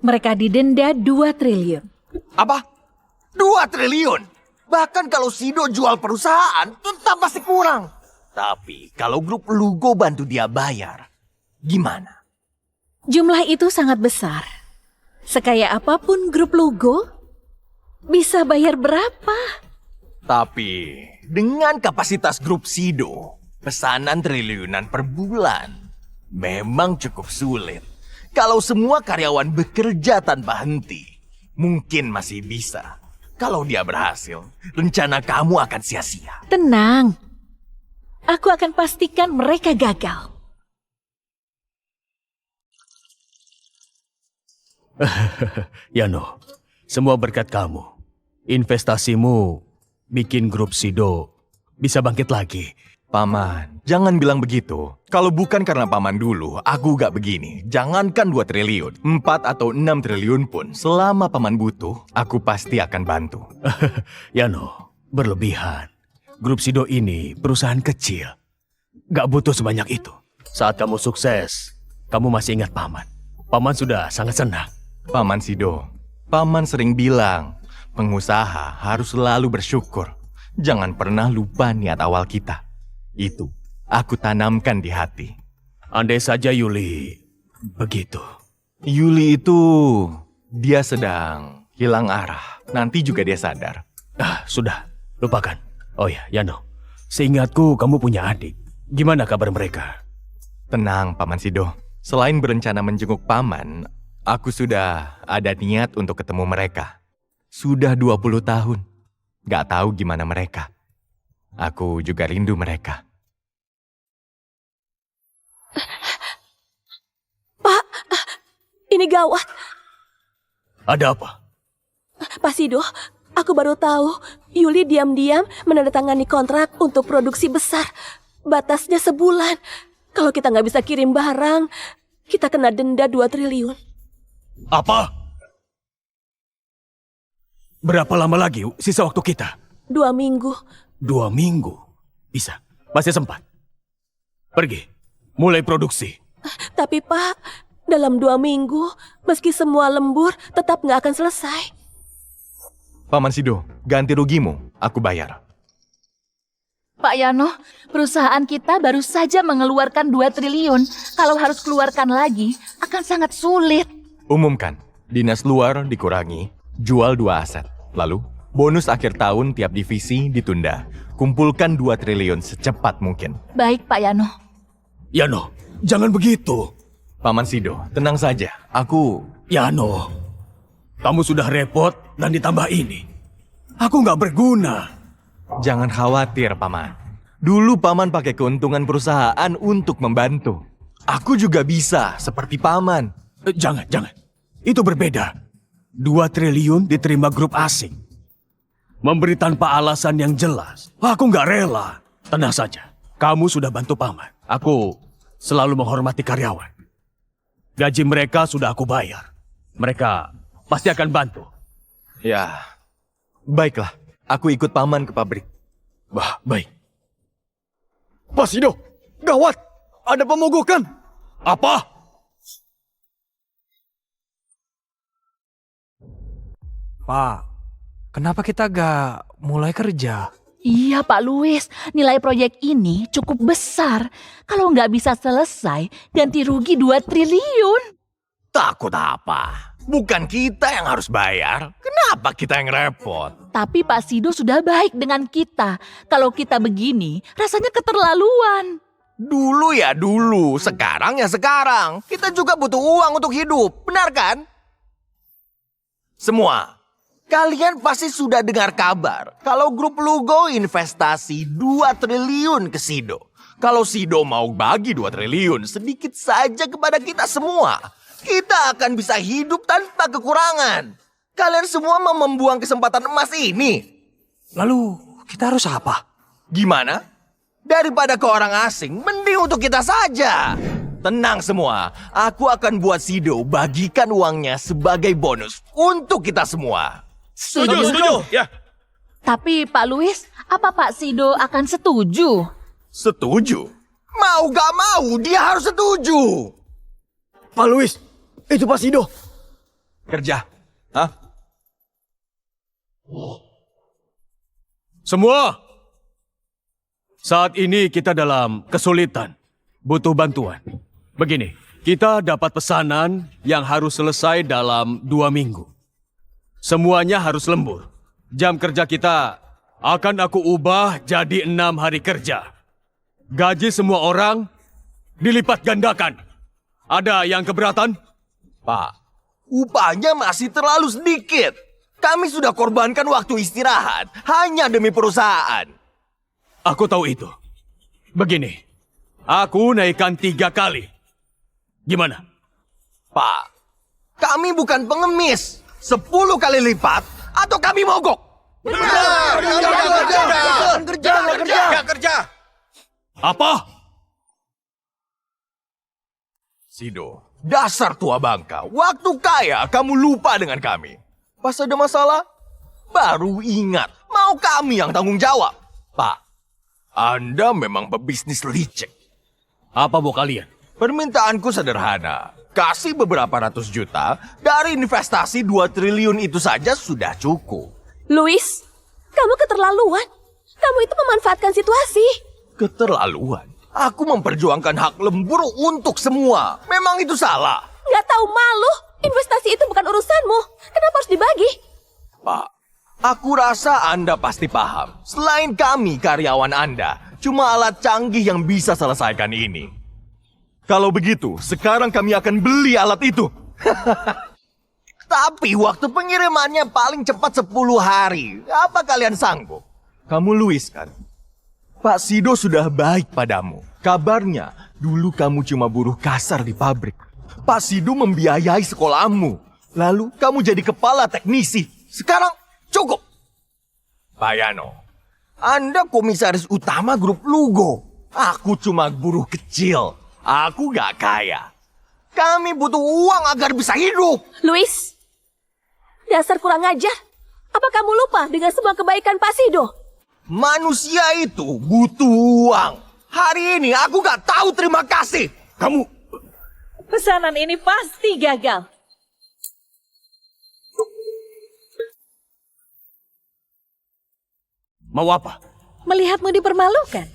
mereka didenda 2 triliun. Apa? 2 triliun? Bahkan kalau Sido jual perusahaan, tetap masih kurang. Tapi kalau grup Lugo bantu dia bayar, gimana? Jumlah itu sangat besar. Sekaya apapun grup Lugo, bisa bayar berapa? Tapi dengan kapasitas grup Sido, pesanan triliunan per bulan memang cukup sulit. Kalau semua karyawan bekerja tanpa henti, mungkin masih bisa. Kalau dia berhasil, rencana kamu akan sia-sia. Tenang, aku akan pastikan mereka gagal. Yano, semua berkat kamu. Investasimu bikin grup Sido bisa bangkit lagi. Paman, jangan bilang begitu. Kalau bukan karena paman dulu, aku gak begini. Jangankan 2 triliun, 4 atau 6 triliun pun, selama paman butuh, aku pasti akan bantu. Yano, berlebihan. Grup Sido ini perusahaan kecil. Gak butuh sebanyak itu. Saat kamu sukses, kamu masih ingat paman. Paman sudah sangat senang. Paman Sido, paman sering bilang, pengusaha harus selalu bersyukur. Jangan pernah lupa niat awal kita. Itu aku tanamkan di hati. Andai saja Yuli begitu. Yuli itu, dia sedang hilang arah. Nanti juga dia sadar. Sudah, lupakan. Oh ya, Yano. Seingatku kamu punya adik. Gimana kabar mereka? Tenang, Paman Sido. Selain berencana menjenguk paman, aku sudah ada niat untuk ketemu mereka. Sudah 20 tahun. Gak tahu gimana mereka. Aku juga rindu mereka. Pak, ini gawat. Ada apa? Pak Sido, aku baru tahu Yuli diam-diam menandatangani kontrak untuk produksi besar. Batasnya sebulan. Kalau kita nggak bisa kirim barang, kita kena denda 2 triliun. Apa? Berapa lama lagi sisa waktu kita? 2 minggu. 2 minggu? Bisa, masih sempat. Pergi, mulai produksi. Tapi Pak, dalam 2 minggu, meski semua lembur, tetap nggak akan selesai. Paman Sido, ganti rugimu, aku bayar. Pak Yano, perusahaan kita baru saja mengeluarkan 2 triliun. Kalau harus keluarkan lagi, akan sangat sulit. Umumkan, dinas luar dikurangi, jual 2 aset. Lalu, bonus akhir tahun tiap divisi ditunda. Kumpulkan 2 triliun secepat mungkin. Baik, Pak Yano. Yano, jangan begitu. Paman Sido, tenang saja. Aku... Yano, kamu sudah repot dan ditambah ini. Aku nggak berguna. Jangan khawatir, Paman. Dulu Paman pakai keuntungan perusahaan untuk membantu. Aku juga bisa, seperti Paman. Jangan. Itu berbeda. 2 triliun diterima grup asing. Memberi tanpa alasan yang jelas. Aku nggak rela. Tenang saja. Kamu sudah bantu Paman. Aku selalu menghormati karyawan. Gaji mereka sudah aku bayar. Mereka pasti akan bantu. Ya, baiklah. Aku ikut Paman ke pabrik. Baik. Pak Sido, gawat! Ada pemogokan! Apa? Pak, kenapa kita gak mulai kerja? Iya Pak Luis, nilai proyek ini cukup besar. Kalau nggak bisa selesai, ganti rugi 2 triliun. Takut apa? Bukan kita yang harus bayar. Kenapa kita yang repot? Tapi Pak Sido sudah baik dengan kita. Kalau kita begini, rasanya keterlaluan. Dulu ya dulu, sekarang ya sekarang. Kita juga butuh uang untuk hidup, benar kan? Semua, kalian pasti sudah dengar kabar kalau grup Lugo investasi 2 triliun ke Sido. Kalau Sido mau bagi 2 triliun sedikit saja kepada kita semua, kita akan bisa hidup tanpa kekurangan. Kalian semua mau membuang kesempatan emas ini. Lalu kita harus apa? Gimana? Daripada ke orang asing, mending untuk kita saja. Tenang semua, aku akan buat Sido bagikan uangnya sebagai bonus untuk kita semua. Setuju. Ya. Tapi Pak Luis, apa Pak Sido akan setuju? Setuju? Mau gak mau, dia harus setuju. Pak Luis, itu Pak Sido. Kerja. Hah? Semua. Saat ini kita dalam kesulitan. Butuh bantuan. Begini, kita dapat pesanan yang harus selesai dalam 2 minggu. Semuanya harus lembur. Jam kerja kita akan aku ubah jadi 6 hari kerja. Gaji semua orang dilipat gandakan. Ada yang keberatan? Pak, upahnya masih terlalu sedikit. Kami sudah korbankan waktu istirahat hanya demi perusahaan. Aku tahu itu. Begini, aku naikkan 3 kali. Gimana? Pak, kami bukan pengemis. 10 kali lipat atau kami mogok. Benar. Kerja. Apa? Sido, dasar tua bangka. Waktu kaya kamu lupa dengan kami. Pas ada masalah, baru ingat. Mau kami yang tanggung jawab. Pak, Anda memang pebisnis licik. Apa mau kalian? Permintaanku sederhana. Kasih beberapa ratus juta, dari investasi 2 triliun itu saja sudah cukup. Luis, kamu keterlaluan. Kamu itu memanfaatkan situasi. Keterlaluan? Aku memperjuangkan hak lembur untuk semua. Memang itu salah? Nggak tahu malu. Investasi itu bukan urusanmu. Kenapa harus dibagi? Pak, aku rasa Anda pasti paham. Selain kami, karyawan Anda, cuma alat canggih yang bisa selesaikan ini. Kalau begitu, sekarang kami akan beli alat itu. Tapi waktu pengirimannya paling cepat 10 hari. Apa kalian sanggup? Kamu Luis kan? Pak Sido sudah baik padamu. Kabarnya, dulu kamu cuma buruh kasar di pabrik. Pak Sido membiayai sekolahmu. Lalu kamu jadi kepala teknisi. Sekarang cukup. Pak Yano, Anda komisaris utama grup Lugo. Aku cuma buruh kecil. Aku gak kaya. Kami butuh uang agar bisa hidup. Luis, dasar kurang ajar. Apa kamu lupa dengan semua kebaikan Pak Sido? Manusia itu butuh uang. Hari ini aku gak tahu terima kasih. Kamu Pesanan ini pasti gagal. Mau apa? Melihatmu dipermalukan.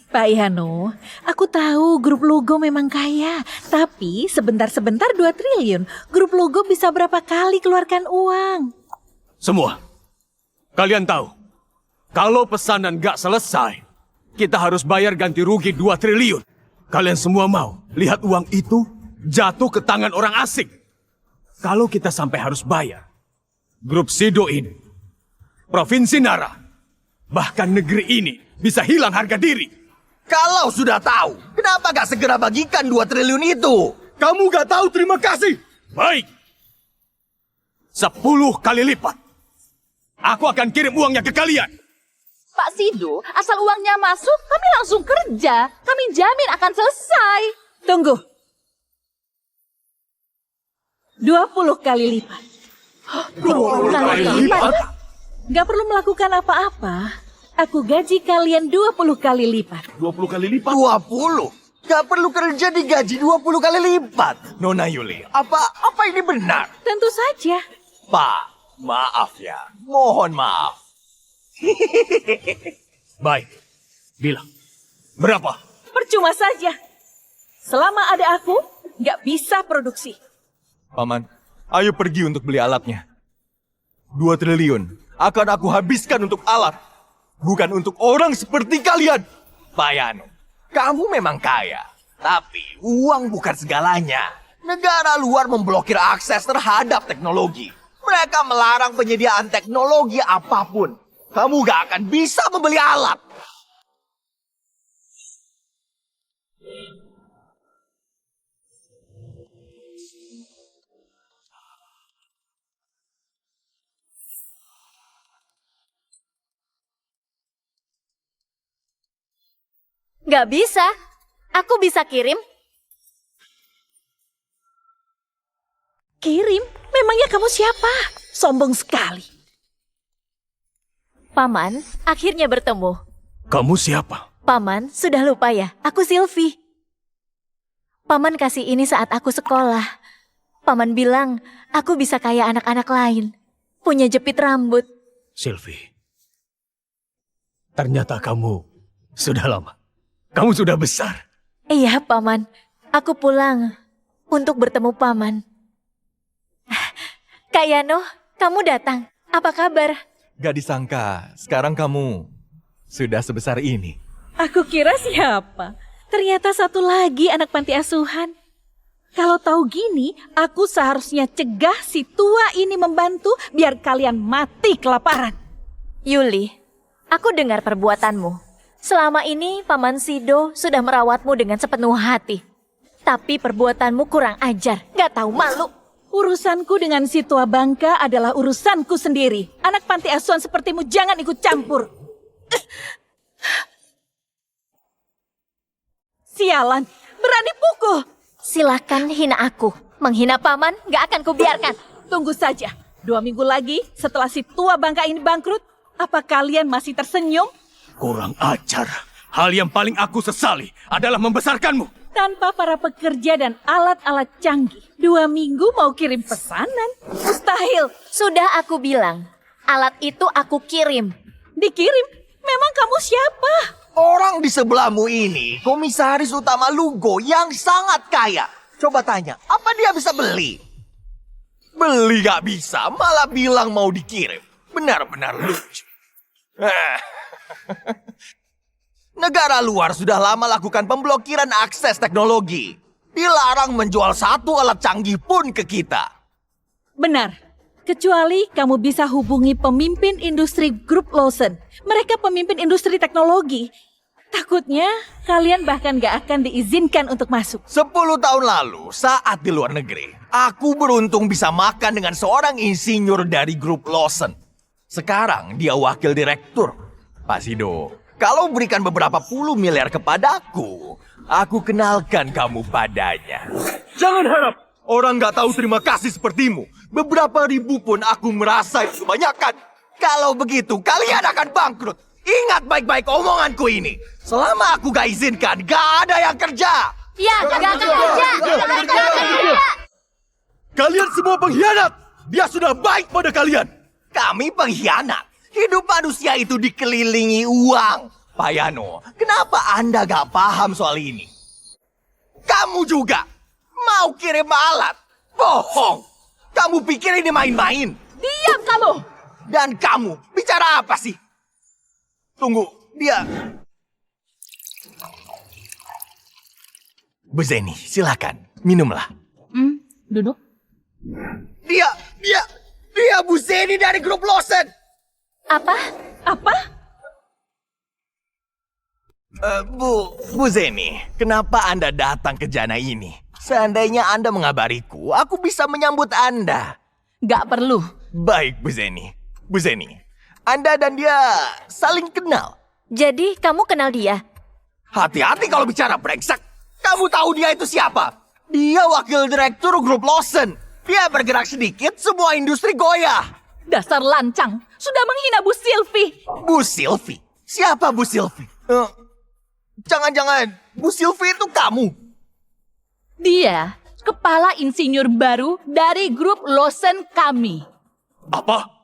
Pak Ihanu, aku tahu grup Lugo memang kaya, tapi sebentar-sebentar 2 triliun. Grup Lugo bisa berapa kali keluarkan uang? Semua, kalian tahu, kalau pesanan gak selesai, kita harus bayar ganti rugi 2 triliun. Kalian semua mau lihat uang itu jatuh ke tangan orang asing? Kalau kita sampai harus bayar, grup Sido ini, Provinsi Nara, bahkan negeri ini bisa hilang harga diri. Kalau sudah tahu, kenapa gak segera bagikan 2 triliun itu? Kamu gak tahu terima kasih? Baik. 10 kali lipat. Aku akan kirim uangnya ke kalian. Pak Sido, asal uangnya masuk, kami langsung kerja. Kami jamin akan selesai. Tunggu. 20 kali lipat. 20 kali lipat? Gak perlu melakukan apa-apa. Aku gaji kalian 20 kali lipat. 20 kali lipat? 20? Gak perlu kerja digaji 20 kali lipat. Nona Yuli, apa ini benar? Tentu saja. Pak, maaf ya. Mohon maaf. Baik. Bilang. Berapa? Percuma saja. Selama ada aku, gak bisa produksi. Paman, ayo pergi untuk beli alatnya. 2 triliun akan aku habiskan untuk alat. Bukan untuk orang seperti kalian. Pak Yano, kamu memang kaya. Tapi uang bukan segalanya. Negara luar memblokir akses terhadap teknologi. Mereka melarang penyediaan teknologi apapun. Kamu gak akan bisa membeli alat. Gak bisa. Aku bisa kirim. Kirim? Memangnya kamu siapa? Sombong sekali. Paman, akhirnya bertemu. Kamu siapa? Paman, sudah lupa ya? Aku Sylvie. Paman kasih ini saat aku sekolah. Paman bilang, aku bisa kayak anak-anak lain. Punya jepit rambut. Sylvie. Ternyata kamu sudah lama. Kamu sudah besar. Iya, Paman. Aku pulang untuk bertemu Paman. Kak Yano, kamu datang. Apa kabar? Gak disangka, sekarang kamu sudah sebesar ini. Aku kira siapa? Ternyata satu lagi anak panti asuhan. Kalau tahu gini, aku seharusnya cegah si tua ini membantu biar kalian mati kelaparan. Yuli, aku dengar perbuatanmu. Selama ini Paman Sido sudah merawatmu dengan sepenuh hati. Tapi perbuatanmu kurang ajar, gak tahu malu. Urusanku dengan si tua bangka adalah urusanku sendiri. Anak panti asuhan sepertimu jangan ikut campur. Sialan, berani pukul. Silahkan hina aku. Menghina Paman gak akan kubiarkan. Tunggu saja, 2 minggu lagi setelah si tua bangka ini bangkrut, apa kalian masih tersenyum? Kurang ajar. Hal yang paling aku sesali adalah membesarkanmu. Tanpa para pekerja dan alat-alat canggih, 2 minggu mau kirim pesanan? Mustahil. Sudah aku bilang, alat itu aku kirim. Dikirim? Memang kamu siapa? Orang di sebelahmu ini, komisaris utama Lugo yang sangat kaya. Coba tanya, apa dia bisa beli? Beli gak bisa, malah bilang mau dikirim. Benar-benar lucu. Negara luar sudah lama lakukan pemblokiran akses teknologi. Dilarang menjual satu alat canggih pun ke kita. Benar. Kecuali kamu bisa hubungi pemimpin industri grup Lawson. Mereka pemimpin industri teknologi. Takutnya kalian bahkan gak akan diizinkan untuk masuk. 10 tahun lalu, saat di luar negeri, aku beruntung bisa makan dengan seorang insinyur dari grup Lawson. Sekarang dia wakil direktur. Pak Sido, kalau berikan beberapa puluh miliar kepadaku, aku kenalkan kamu padanya. Jangan harap orang gak tahu terima kasih sepertimu. Beberapa ribu pun aku merasa itu kebanyakan. Kalau begitu, kalian akan bangkrut. Ingat baik-baik omonganku ini. Selama aku gak izinkan, gak ada yang kerja. Ya, gak akan kerja. Kalian semua pengkhianat. Dia sudah baik pada kalian. Kami pengkhianat. Hidup manusia itu dikelilingi uang. Pak Yano, kenapa Anda gak paham soal ini? Kamu juga mau kirim alat. Bohong. Kamu pikir ini main-main? Diam kamu! Dan kamu bicara apa sih? Tunggu, dia... Bu Zeni, silakan. Minumlah. Duduk. Dia Bu Zeni dari grup Lawson. Apa? Bu Zeni, kenapa Anda datang ke Jana ini? Seandainya Anda mengabariku, aku bisa menyambut Anda. Gak perlu. Baik, Bu Zeni. Bu Zeni, Anda dan dia saling kenal. Jadi kamu kenal dia? Hati-hati kalau bicara brengsek. Kamu tahu dia itu siapa? Dia wakil direktur grup Lawson. Dia bergerak sedikit, semua industri goyah. Dasar lancang. Sudah menghina Bu Sylvie. Bu Sylvie? Siapa Bu Sylvie? Jangan-jangan Bu Sylvie itu kamu? Dia kepala insinyur baru dari grup Lawson kami. Apa?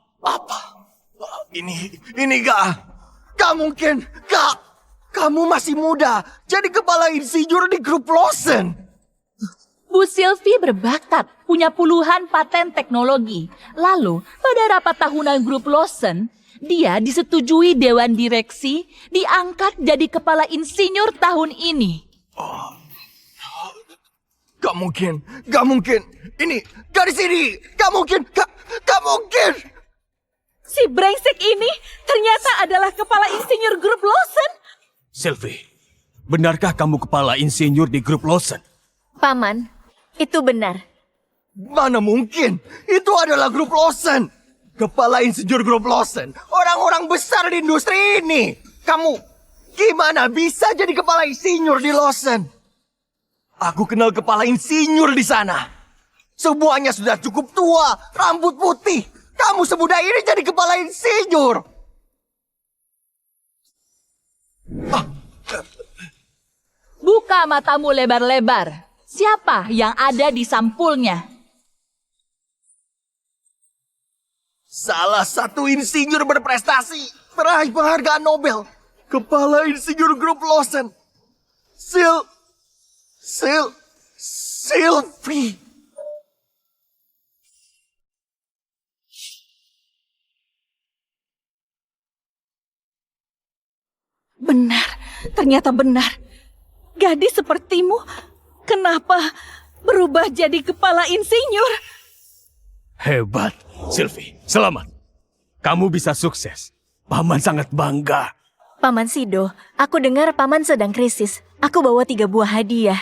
Ini gak mungkin. Kamu masih muda, jadi kepala insinyur di grup Lawson. Bu Sylvie berbakat, punya puluhan paten teknologi. Lalu, pada rapat tahunan grup Lawson, dia disetujui Dewan Direksi, diangkat jadi kepala insinyur tahun ini. Gak mungkin. Ini, garis ini, gak mungkin. Si brengsek ini ternyata adalah kepala insinyur grup Lawson. Sylvie, benarkah kamu kepala insinyur di grup Lawson? Paman, itu benar. Mana mungkin? Itu adalah grup Lawson. Kepala insinyur grup Lawson. Orang-orang besar di industri ini. Kamu gimana bisa jadi kepala insinyur di Lawson? Aku kenal kepala insinyur di sana. Semuanya sudah cukup tua, rambut putih. Kamu semudah ini jadi kepala insinyur. Buka matamu lebar-lebar. Siapa yang ada di sampulnya? Salah satu insinyur berprestasi, meraih penghargaan Nobel. Kepala insinyur grup Lawson. Sylvie. Benar, ternyata benar. Gadis sepertimu, kenapa berubah jadi kepala insinyur? Hebat, Sylvie. Selamat. Kamu bisa sukses. Paman sangat bangga. Paman Sido, aku dengar paman sedang krisis. Aku bawa 3 buah hadiah.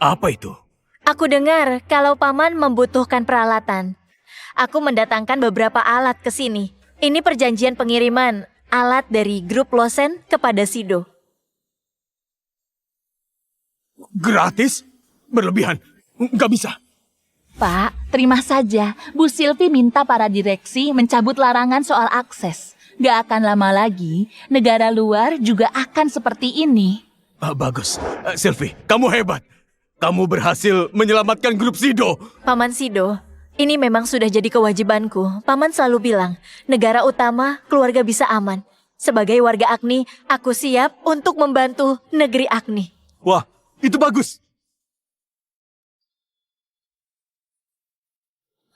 Apa itu? Aku dengar kalau paman membutuhkan peralatan. Aku mendatangkan beberapa alat ke sini. Ini perjanjian pengiriman alat dari grup Lawson kepada Sido. Gratis? Berlebihan. Nggak bisa. Pak, terima saja. Bu Sylvie minta para direksi mencabut larangan soal akses. Gak akan lama lagi, negara luar juga akan seperti ini. Bagus. Sylvie, kamu hebat. Kamu berhasil menyelamatkan grup Sido. Paman Sido, ini memang sudah jadi kewajibanku. Paman selalu bilang, negara utama, keluarga bisa aman. Sebagai warga Agni, aku siap untuk membantu negeri Agni. Wah, itu bagus.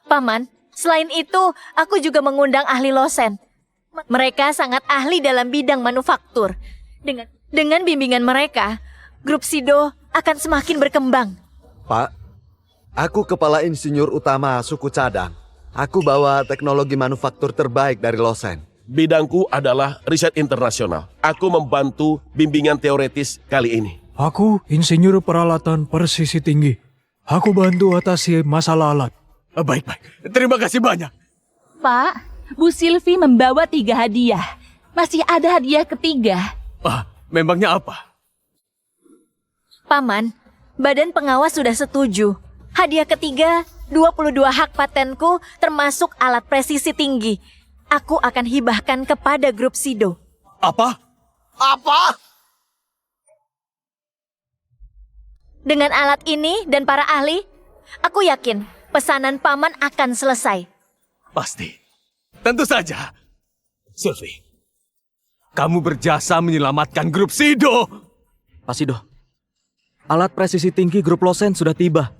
Paman, selain itu, aku juga mengundang ahli Lawson. Mereka sangat ahli dalam bidang manufaktur. Dengan bimbingan mereka, grup Sido akan semakin berkembang. Pak, aku kepala insinyur utama suku Cadang. Aku bawa teknologi manufaktur terbaik dari Lawson. Bidangku adalah riset internasional. Aku membantu bimbingan teoretis kali ini. Aku insinyur peralatan presisi tinggi. Aku bantu atasi masalah alat. Baik. Terima kasih banyak. Pak, Bu Sylvie membawa 3 hadiah. Masih ada hadiah ketiga. Memangnya apa? Paman, badan pengawas sudah setuju. Hadiah ketiga, 22 hak patenku termasuk alat presisi tinggi. Aku akan hibahkan kepada grup Sido. Apa? Apa? Dengan alat ini dan para ahli, aku yakin pesanan paman akan selesai. Pasti. Tentu saja. Sylvie, kamu berjasa menyelamatkan grup Sido. Pak Sido, alat presisi tinggi grup Losen sudah tiba.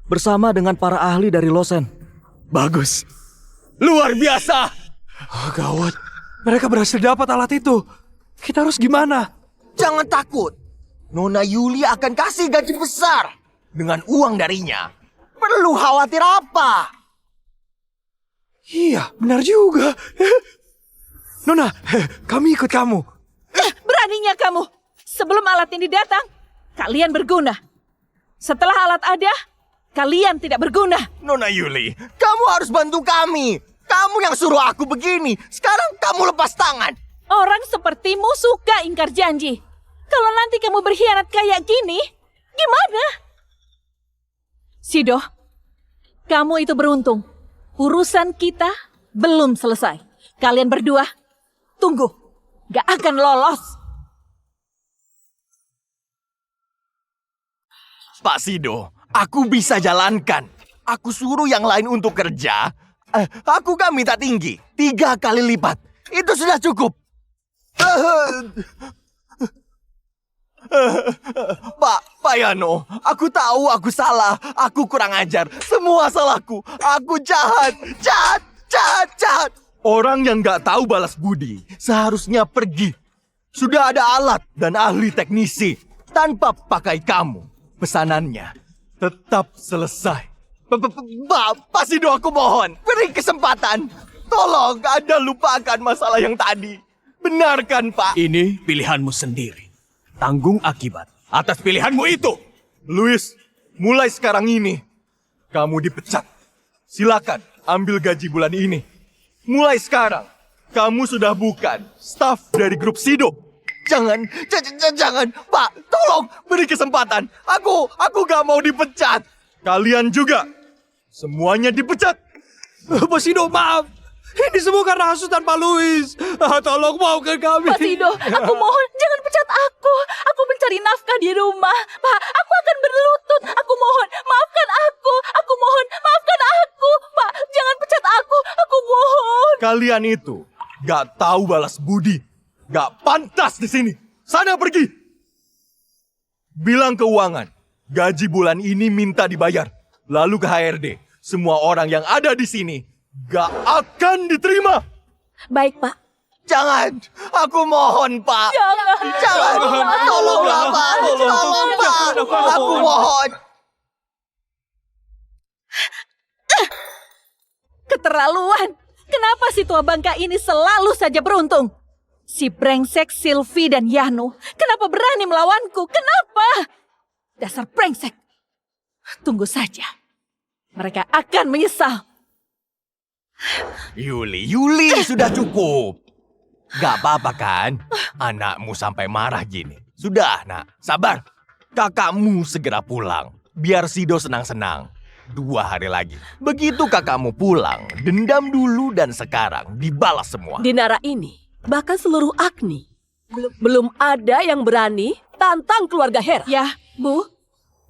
Bersama dengan para ahli dari Losen. Bagus. Luar biasa. Oh, gawat. Mereka berhasil dapat alat itu. Kita harus gimana? Jangan takut. Nona Yuli akan kasih gaji besar. Dengan uang darinya. Perlu khawatir apa? Iya, benar juga. Nona, kami ikut kamu. Beraninya kamu. Sebelum alat ini datang, kalian berguna. Setelah alat ada, kalian tidak berguna. Nona Yuli, kamu harus bantu kami. Kamu yang suruh aku begini. Sekarang kamu lepas tangan. Orang sepertimu suka ingkar janji. Kalau nanti kamu berkhianat kayak gini, gimana? Sido, kamu itu beruntung. Urusan kita belum selesai. Kalian berdua, tunggu. Gak akan lolos. Pak Sido, aku bisa jalankan. Aku suruh yang lain untuk kerja. Aku kan minta tinggi. 3 kali lipat. Itu sudah cukup. Pak Yano, aku tahu aku salah. Aku kurang ajar. Semua salahku. Aku jahat. Jahat. Orang yang gak tahu balas budi seharusnya pergi. Sudah ada alat dan ahli teknisi. Tanpa pakai kamu, pesanannya tetap selesai. Pak Sido, aku mohon, beri kesempatan. Tolong, Anda lupakan masalah yang tadi. Benarkan, Pak. Ini pilihanmu sendiri. Tanggung akibat atas pilihanmu itu. Louis, mulai sekarang ini, kamu dipecat. Silakan ambil gaji bulan ini. Mulai sekarang, kamu sudah bukan staf dari grup Sido. Jangan, Pak, tolong beri kesempatan. Aku gak mau dipecat. Kalian juga, semuanya dipecat. Pak Sido, maaf. Ini semua karena hasutan Pak Louis. Tolong maafkan kami. Pak Sido, aku mohon jangan pecat aku. Aku mencari nafkah di rumah. Pak, aku akan berlutut. Aku mohon, maafkan aku. Aku mohon, maafkan aku. Pak, jangan pecat aku. Aku mohon. Kalian itu gak tahu balas budi. Gak pantas di sini. Sana pergi. Bilang keuangan. Gaji bulan ini minta dibayar. Lalu ke HRD. Semua orang yang ada di sini gak akan diterima. Baik, Pak. Jangan. Aku mohon, Pak. Jangan. Tolonglah, Pak. Tolong, Pak. Aku mohon. Keterlaluan. Kenapa si tua bangka ini selalu saja beruntung? Si brengsek Sylvie dan Yano, kenapa berani melawanku? Kenapa? Dasar brengsek. Tunggu saja. Mereka akan menyesal. Yuli, sudah cukup. Gak apa-apa kan? Anakmu sampai marah gini. Sudah, nak. Sabar. Kakakmu segera pulang. Biar Sido senang-senang. 2 hari lagi. Begitu kakakmu pulang, dendam dulu dan sekarang dibalas semua. Di Nara ini, bahkan seluruh Agni, belum ada yang berani tantang keluarga Hera. Ya, Bu.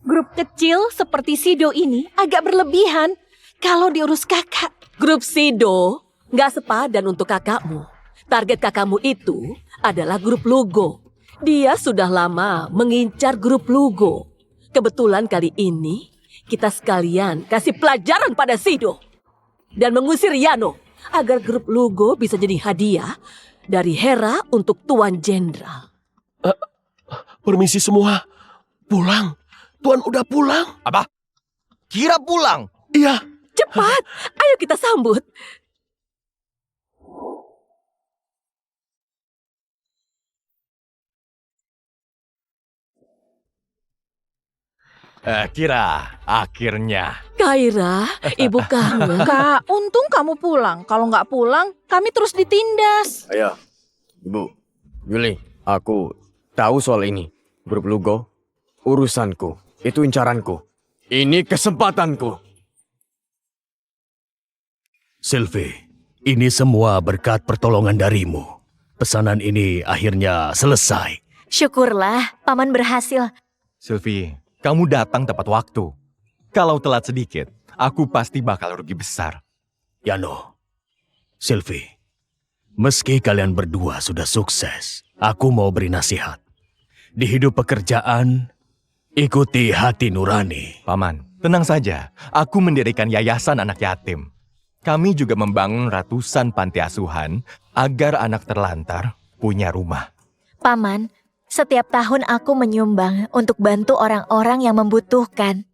Grup kecil seperti Sido ini agak berlebihan kalau diurus kakak. Grup Sido nggak sepadan untuk kakakmu. Target kakakmu itu adalah grup Lugo. Dia sudah lama mengincar grup Lugo. Kebetulan kali ini kita sekalian kasih pelajaran pada Sido dan mengusir Yano agar grup Lugo bisa jadi hadiah dari Hera untuk Tuan Jenderal. Permisi semua. Pulang. Tuan udah pulang. Apa? Kira pulang? Iya. Cepat, ayo kita sambut. Kira, akhirnya. Kaira, ibu kangen. Kak, untung kamu pulang. Kalau nggak pulang, kami terus ditindas. Ayo, Ibu, Yuli, aku tahu soal ini. Grup Lugo, urusanku, itu incaranku. Ini kesempatanku. Sylvie, ini semua berkat pertolongan darimu. Pesanan ini akhirnya selesai. Syukurlah, Paman berhasil. Sylvie, kamu datang tepat waktu. Kalau telat sedikit, aku pasti bakal rugi besar. Yano, Sylvie, meski kalian berdua sudah sukses, aku mau beri nasihat. Di hidup pekerjaan, ikuti hati nurani. Paman, tenang saja. Aku mendirikan yayasan anak yatim. Kami juga membangun ratusan panti asuhan agar anak terlantar punya rumah. Paman, setiap tahun aku menyumbang untuk bantu orang-orang yang membutuhkan.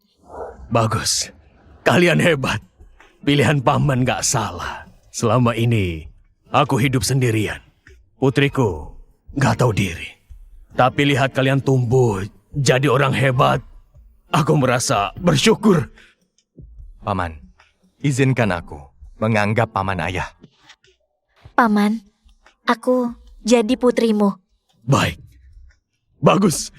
Bagus, kalian hebat. Pilihan paman gak salah. Selama ini, aku hidup sendirian. Putriku gak tahu diri. Tapi lihat kalian tumbuh jadi orang hebat. Aku merasa bersyukur. Paman, izinkan aku menganggap paman ayah. Paman, aku jadi putrimu. Baik. Bagus.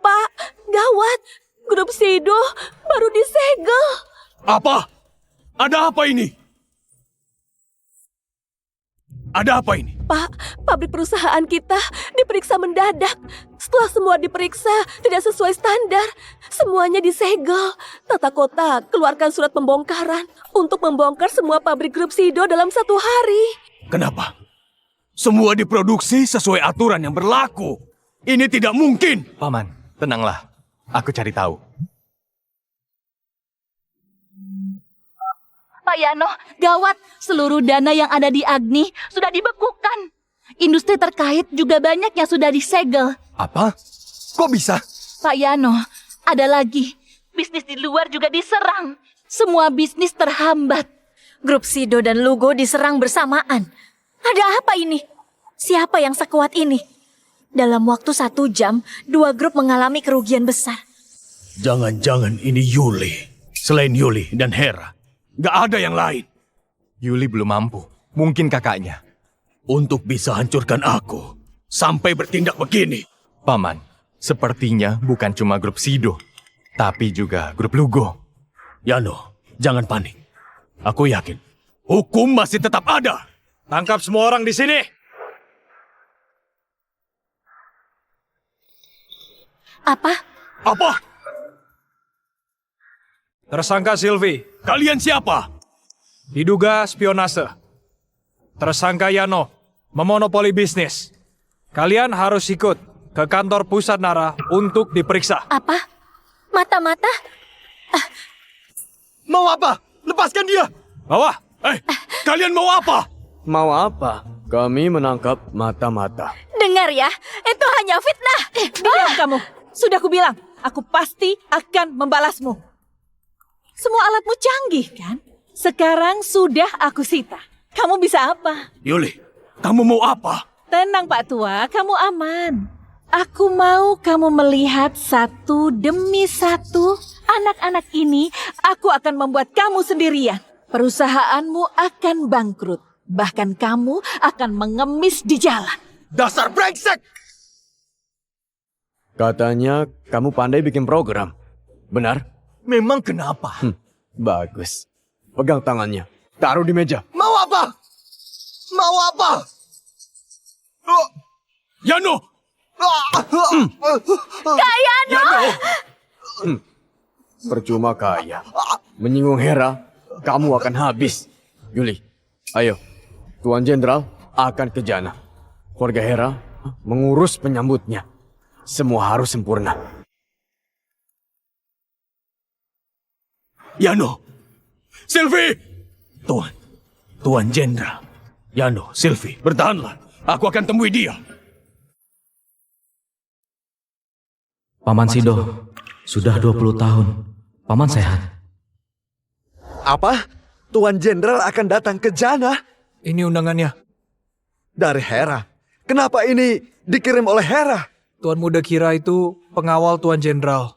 Pak, gawat. Grup Sido baru disegel. Apa? Ada apa ini? Ada apa ini? Pak, pabrik perusahaan kita diperiksa mendadak. Setelah semua diperiksa, tidak sesuai standar. Semuanya disegel. Tata kota keluarkan surat pembongkaran untuk membongkar semua pabrik grup Sido dalam 1 hari. Kenapa? Semua diproduksi sesuai aturan yang berlaku. Ini tidak mungkin. Paman, tenanglah. Aku cari tahu. Pak Yano, gawat. Seluruh dana yang ada di Agni sudah dibekukan. Industri terkait juga banyak yang sudah disegel. Apa? Kok bisa? Pak Yano, ada lagi. Bisnis di luar juga diserang. Semua bisnis terhambat. Grup Sido dan Lugo diserang bersamaan. Ada apa ini? Siapa yang sekuat ini? Dalam waktu 1 jam, 2 grup mengalami kerugian besar. Jangan-jangan ini Yuli. Selain Yuli dan Hera, gak ada yang lain. Yuli belum mampu. Mungkin kakaknya. Untuk bisa hancurkan aku, sampai bertindak begini. Paman, sepertinya bukan cuma grup Sido, tapi juga grup Lugo. Yano, jangan panik. Aku yakin, hukum masih tetap ada. Tangkap semua orang di sini. Apa? Apa? Tersangka Sylvie. Kalian siapa? Diduga spionase. Tersangka Yano. Memonopoli bisnis. Kalian harus ikut ke kantor pusat Nara untuk diperiksa. Apa? Mata-mata? Mau apa? Lepaskan dia! Bawa! Kalian mau apa? Mau apa? Kami menangkap mata-mata. Dengar ya, itu hanya fitnah. Diam kamu. Sudah kubilang, aku pasti akan membalasmu. Semua alatmu canggih, kan? Sekarang sudah aku sita. Kamu bisa apa? Yuli, kamu mau apa? Tenang Pak Tua, kamu aman. Aku mau kamu melihat 1 demi 1. Anak-anak ini, aku akan membuat kamu sendirian. Perusahaanmu akan bangkrut. Bahkan kamu akan mengemis di jalan. Dasar brengsek! Katanya kamu pandai bikin program. Benar? Memang kenapa? Bagus. Pegang tangannya. Taruh di meja. Mau apa? Mau apa? Yano! Kak Yano! Percuma kaya. Menyinggung Hera, kamu akan habis. Yuli, ayo. Tuan Jenderal akan ke Jana. Keluarga Hera mengurus penyambutnya. Semua harus sempurna. Yano! Sylvie! Tuan Jenderal. Yano, Sylvie, bertahanlah. Aku akan temui dia. Paman Sido, sudah 20 tahun. Paman sehat. Apa? Tuan Jenderal akan datang ke Jana? Ini undangannya. Dari Hera. Kenapa ini dikirim oleh Hera? Tuan Muda Kira itu pengawal Tuan Jenderal.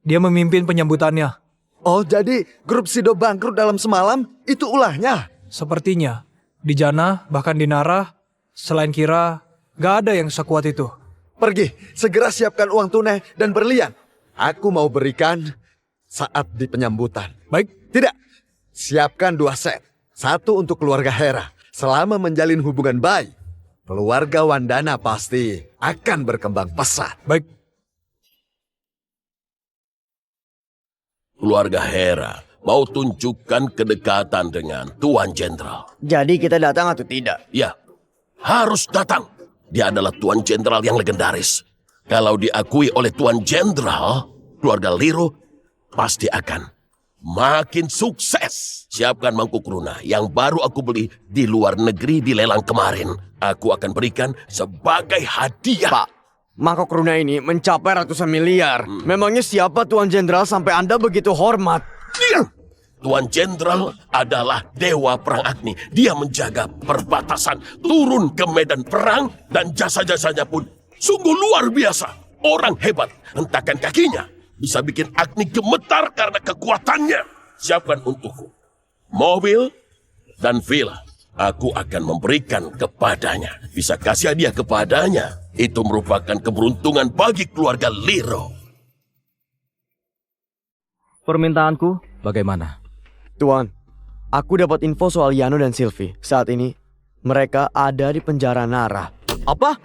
Dia memimpin penyambutannya. Oh, jadi grup Sido bangkrut dalam semalam? Itu ulahnya? Sepertinya. Di Jana, bahkan di Nara, selain Kira, gak ada yang sekuat itu. Pergi, segera siapkan uang tunai dan berlian. Aku mau berikan saat di penyambutan. Baik. Tidak, siapkan 2 set. 1 untuk keluarga Hera. Selama menjalin hubungan baik, keluarga Wandana pasti akan berkembang pesat. Baik. Keluarga Hera mau tunjukkan kedekatan dengan Tuan Jenderal. Jadi kita datang atau tidak? Ya, harus datang. Dia adalah Tuan Jenderal yang legendaris. Kalau diakui oleh Tuan Jenderal, keluarga Liro pasti akan makin sukses. Siapkan mangkuk runa yang baru aku beli di luar negeri di lelang kemarin. Aku akan berikan sebagai hadiah. Pak, mangkok runa ini mencapai ratusan miliar. Memangnya siapa Tuan Jenderal sampai Anda begitu hormat? Tuan Jenderal adalah Dewa Perang Agni. Dia menjaga perbatasan, turun ke medan perang, dan jasa-jasanya pun sungguh luar biasa. Orang hebat, hentakan kakinya bisa bikin Agni gemetar karena kekuatannya. Siapkan untukku mobil dan villa. Aku akan memberikan kepadanya. Bisa kasih hadiah kepadanya. Itu merupakan keberuntungan bagi keluarga Liro. Permintaanku bagaimana? Tuan, aku dapat info soal Yano dan Sylvie. Saat ini, mereka ada di penjara Nara. Apa?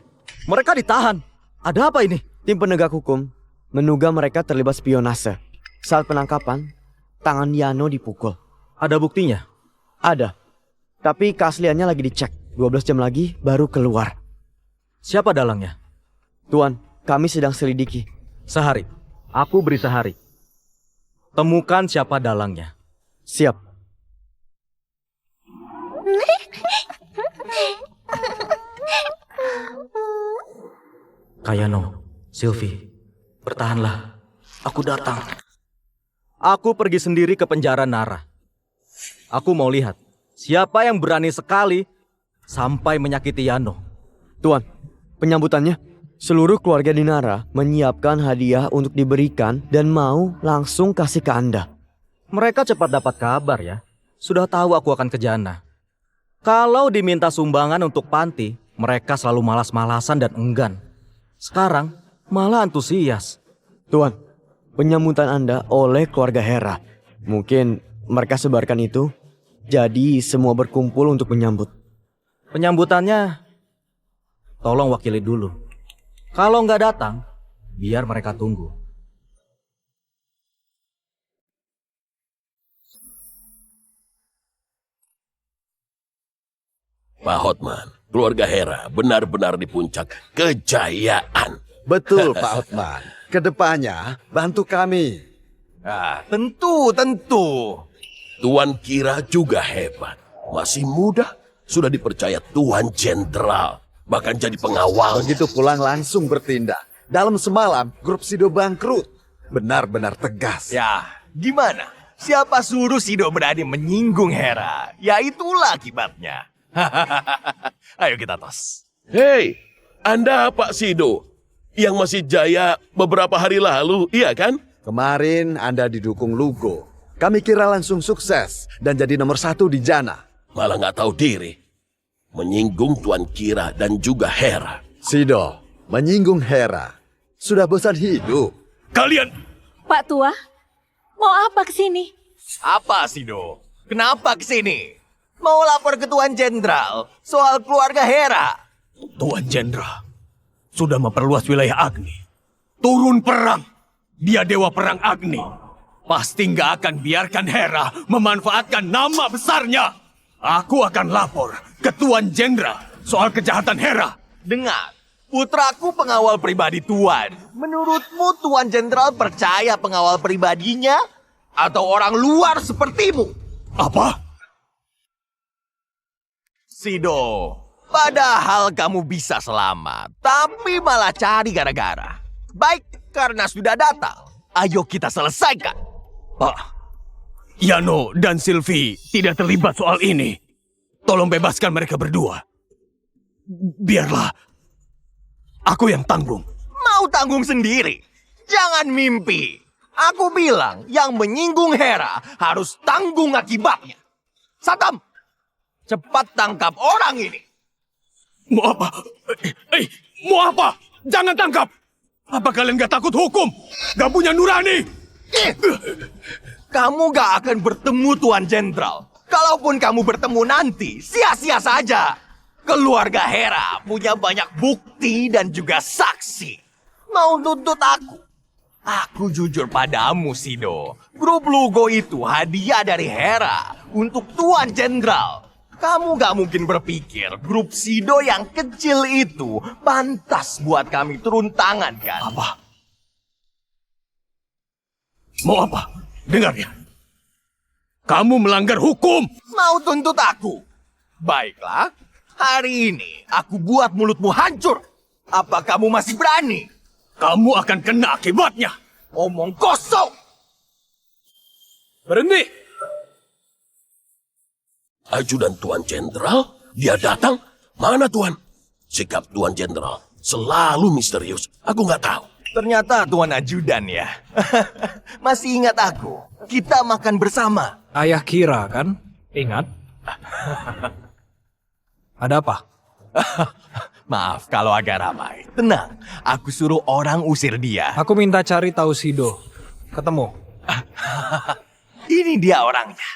Mereka ditahan. Ada apa ini? Tim penegak hukum menduga mereka terlibat spionase. Saat penangkapan, tangan Yano dipukul. Ada buktinya? Ada. Tapi keasliannya lagi dicek. 12 jam lagi baru keluar. Siapa dalangnya? Tuan, kami sedang selidiki. Sehari. Aku beri sehari. Temukan siapa dalangnya. Siap. Kayano, Sylvie, bertahanlah. Aku datang. Aku pergi sendiri ke penjara Nara. Aku mau lihat siapa yang berani sekali sampai menyakiti Yano. Tuan, penyambutannya. Seluruh keluarga di Nara menyiapkan hadiah untuk diberikan dan mau langsung kasih ke Anda. Mereka cepat dapat kabar ya. Sudah tahu aku akan ke Jana. Kalau diminta sumbangan untuk panti, mereka selalu malas-malasan dan enggan. Sekarang malah antusias. Tuan, penyambutan Anda oleh keluarga Hera. Mungkin mereka sebarkan itu, jadi semua berkumpul untuk menyambut. Penyambutannya, tolong wakili dulu. Kalau nggak datang, biar mereka tunggu. Pak Hotman, keluarga Hera benar-benar di puncak kejayaan. Betul, Pak Hotman. Kedepannya, bantu kami. Tentu. Tuan Kira juga hebat. Masih muda, sudah dipercaya Tuan Jenderal. Bahkan jadi pengawal. Begitu pulang langsung bertindak. Dalam semalam, grup Sido bangkrut. Benar-benar tegas. Ya, gimana? Siapa suruh Sido berani menyinggung Hera? Ya itulah akibatnya. Ayo kita tos. Hei, Anda Pak Sido, yang masih jaya beberapa hari lalu, iya kan? Kemarin Anda didukung Lugo. Kami kira langsung sukses dan jadi nomor 1 di Jana. Malah nggak tahu diri. Menyinggung Tuan Kira dan juga Hera. Sido, menyinggung Hera. Sudah bosan hidup. Kalian... Pak Tua, mau apa kesini? Apa Sido? Kenapa kesini? Mau lapor ke Tuan Jenderal soal keluarga Hera. Tuan Jenderal sudah memperluas wilayah Agni. Turun perang. Dia Dewa Perang Agni. Pasti nggak akan biarkan Hera memanfaatkan nama besarnya. Aku akan lapor ke Tuan Jenderal soal kejahatan Hera. Dengar, putraku pengawal pribadi Tuan. Menurutmu Tuan Jenderal percaya pengawal pribadinya? Atau orang luar sepertimu? Apa? Sido, padahal kamu bisa selamat, tapi malah cari gara-gara. Baik, karena sudah datang, ayo kita selesaikan. Pak, Yano dan Sylvie tidak terlibat soal ini. Tolong bebaskan mereka berdua. Biarlah aku yang tanggung. Mau tanggung sendiri? Jangan mimpi. Aku bilang yang menyinggung Hera harus tanggung akibatnya. Satam, cepat tangkap orang ini. Mau apa? Mau apa? Jangan tangkap! Apa kalian gak takut hukum? Gak punya nurani? Kamu gak akan bertemu Tuan Jenderal. Kalaupun kamu bertemu nanti, sia-sia saja. Keluarga Hera punya banyak bukti dan juga saksi. Mau nuntut aku? Aku jujur padamu, Sido. Grup Lugo itu hadiah dari Hera untuk Tuan Jenderal. Kamu gak mungkin berpikir grup Sido yang kecil itu pantas buat kami turun tangan, kan? Apa? Mau apa? Dengar ya. Kamu melanggar hukum. Mau tuntut aku? Baiklah, hari ini aku buat mulutmu hancur. Apa kamu masih berani? Kamu akan kena akibatnya. Omong kosong. Berhenti! Ajudan Tuan Jenderal, dia datang. Mana Tuan? Sikap Tuan Jenderal selalu misterius. Aku nggak tahu. Ternyata Tuan Ajudan ya. Masih ingat aku? Kita makan bersama. Ayah Kira kan? Ingat? Ada apa? Maaf kalau agak ramai. Tenang, aku suruh orang usir dia. Aku minta cari tahu Sido. Ketemu. Ini dia orangnya.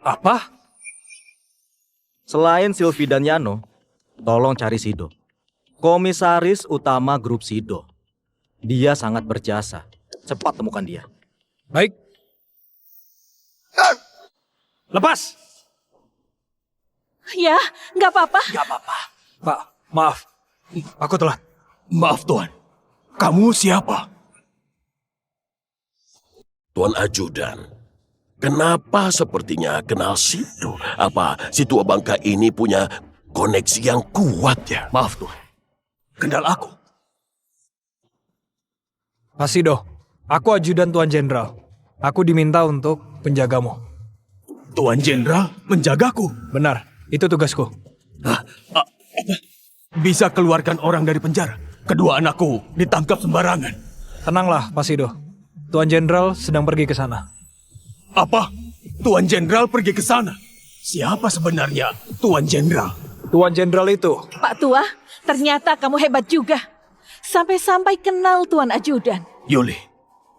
Apa? Selain Sylvie dan Yano, tolong cari Sido. Komisaris utama grup Sido. Dia sangat berjasa. Cepat temukan dia. Baik. Lepas! Ya, nggak apa-apa. Gak apa-apa. Pak, maaf. Aku telat. Maaf Tuan. Kamu siapa? Tuan Ajudan. Kenapa sepertinya kenal Sido? Apa si tua bangka ini punya koneksi yang kuat ya? Maaf Tuan. Kenal aku. Pak Sido, aku ajudan Tuan Jenderal. Aku diminta untuk penjagamu. Tuan Jenderal menjagaku? Benar, itu tugasku. Apa? Bisa keluarkan orang dari penjara? Kedua anakku ditangkap sembarangan. Tenanglah, Pak Sido. Tuan Jenderal sedang pergi ke sana. Apa? Tuan Jenderal pergi ke sana? Siapa sebenarnya Tuan Jenderal? Tuan Jenderal itu. Pak Tua, ternyata kamu hebat juga. Sampai-sampai kenal Tuan Ajudan. Yuli,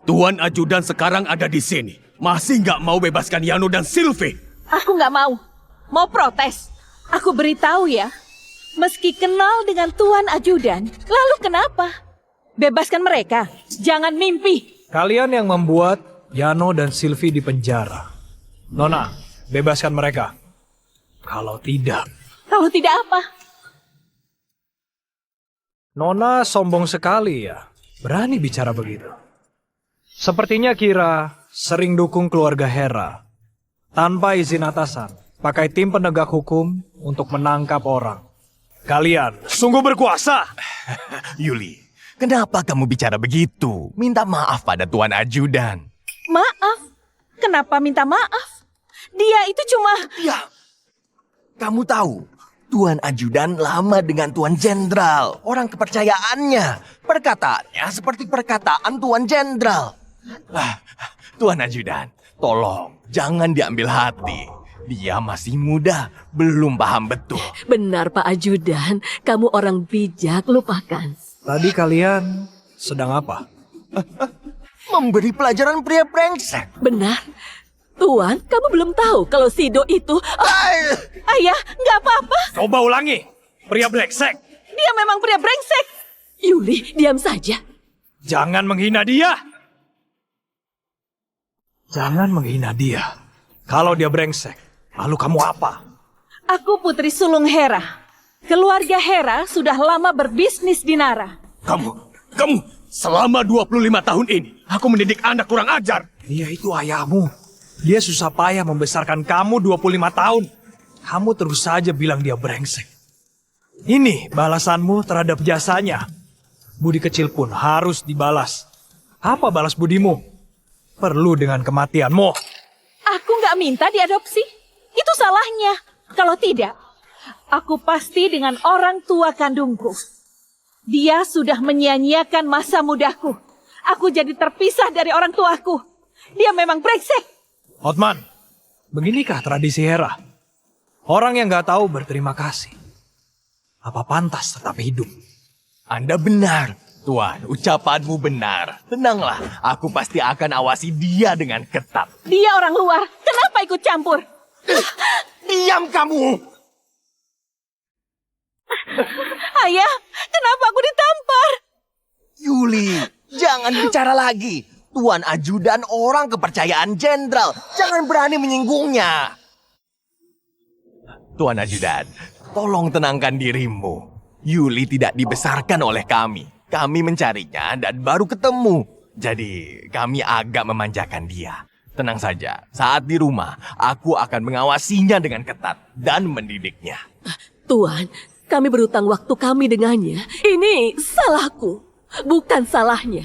Tuan Ajudan sekarang ada di sini. Masih nggak mau bebaskan Yano dan Sylvie? Aku nggak mau. Mau protes. Aku beritahu ya. Meski kenal dengan Tuan Ajudan, lalu kenapa? Bebaskan mereka. Jangan mimpi. Kalian yang membuat Yano dan Sylvie di penjara. Nona, bebaskan mereka. Kalau tidak... Kalau tidak apa? Nona sombong sekali ya. Berani bicara begitu. Sepertinya Kira sering dukung keluarga Hera. Tanpa izin atasan. Pakai tim penegak hukum untuk menangkap orang. Kalian sungguh berkuasa. Yuli, kenapa kamu bicara begitu? Minta maaf pada Tuan Ajudan. Maaf. Kenapa minta maaf? Dia itu cuma... Ya, kamu tahu, Tuan Ajudan lama dengan Tuan Jenderal. Orang kepercayaannya. Perkataannya seperti perkataan Tuan Jenderal. Tuan Ajudan, tolong jangan diambil hati. Dia masih muda, belum paham betul. Benar Pak Ajudan, kamu orang bijak, lupakan. Tadi kalian sedang apa? Memberi pelajaran pria brengsek. Benar. Tuan, kamu belum tahu kalau Sido itu... Ayah, nggak apa-apa. Coba ulangi. Pria brengsek. Dia memang pria brengsek. Yuli, diam saja. Jangan menghina dia. Jangan menghina dia. Kalau dia brengsek, lalu kamu apa? Aku Putri Sulung Hera. Keluarga Hera sudah lama berbisnis di Nara. Kamu selama 25 tahun ini, aku mendidik anak kurang ajar. Dia itu ayahmu. Dia susah payah membesarkan kamu 25 tahun. Kamu terus saja bilang dia brengsek. Ini balasanmu terhadap jasanya. Budi kecil pun harus dibalas. Apa balas budimu? Perlu dengan kematianmu. Aku nggak minta diadopsi. Itu salahnya. Kalau tidak, aku pasti dengan orang tua kandungku. Dia sudah menyia-nyiakan masa mudaku. Aku jadi terpisah dari orang tuaku. Dia memang brengsek. Hotman, beginikah tradisi Hera? Orang yang gak tahu berterima kasih. Apa pantas tetap hidup? Anda benar, Tuan. Ucapanmu benar. Tenanglah, aku pasti akan awasi dia dengan ketat. Dia orang luar, kenapa ikut campur? Diam kamu! Ayah, kenapa aku ditampar? Yuli, jangan bicara lagi. Tuan Ajudan orang kepercayaan jenderal. Jangan berani menyinggungnya. Tuan Ajudan, tolong tenangkan dirimu. Yuli tidak dibesarkan oleh kami. Kami mencarinya dan baru ketemu. Jadi kami agak memanjakan dia. Tenang saja, saat di rumah, aku akan mengawasinya dengan ketat dan mendidiknya. Tuan, kami berutang waktu kami dengannya. Ini salahku, bukan salahnya.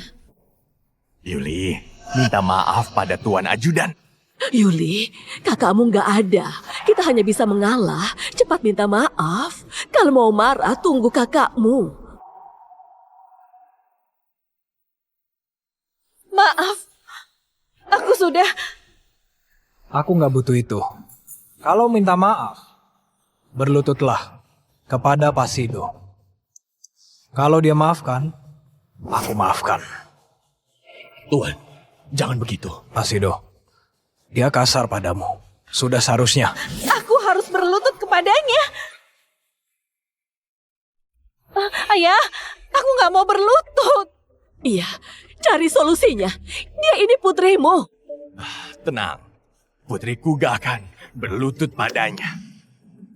Yuli, minta maaf pada Tuan Ajudan. Yuli, kakakmu nggak ada. Kita hanya bisa mengalah. Cepat minta maaf. Kalau mau marah, tunggu kakakmu. Maaf, aku sudah... Aku nggak butuh itu. Kalau minta maaf, berlututlah kepada Pasido. Kalau dia maafkan, aku maafkan. Tuan, jangan begitu. Pasido, dia kasar padamu. Sudah seharusnya. Aku harus berlutut kepadanya. Ayah, aku nggak mau berlutut. Iya, cari solusinya. Dia ini putrimu. Tenang, putriku gak akan berlutut padanya.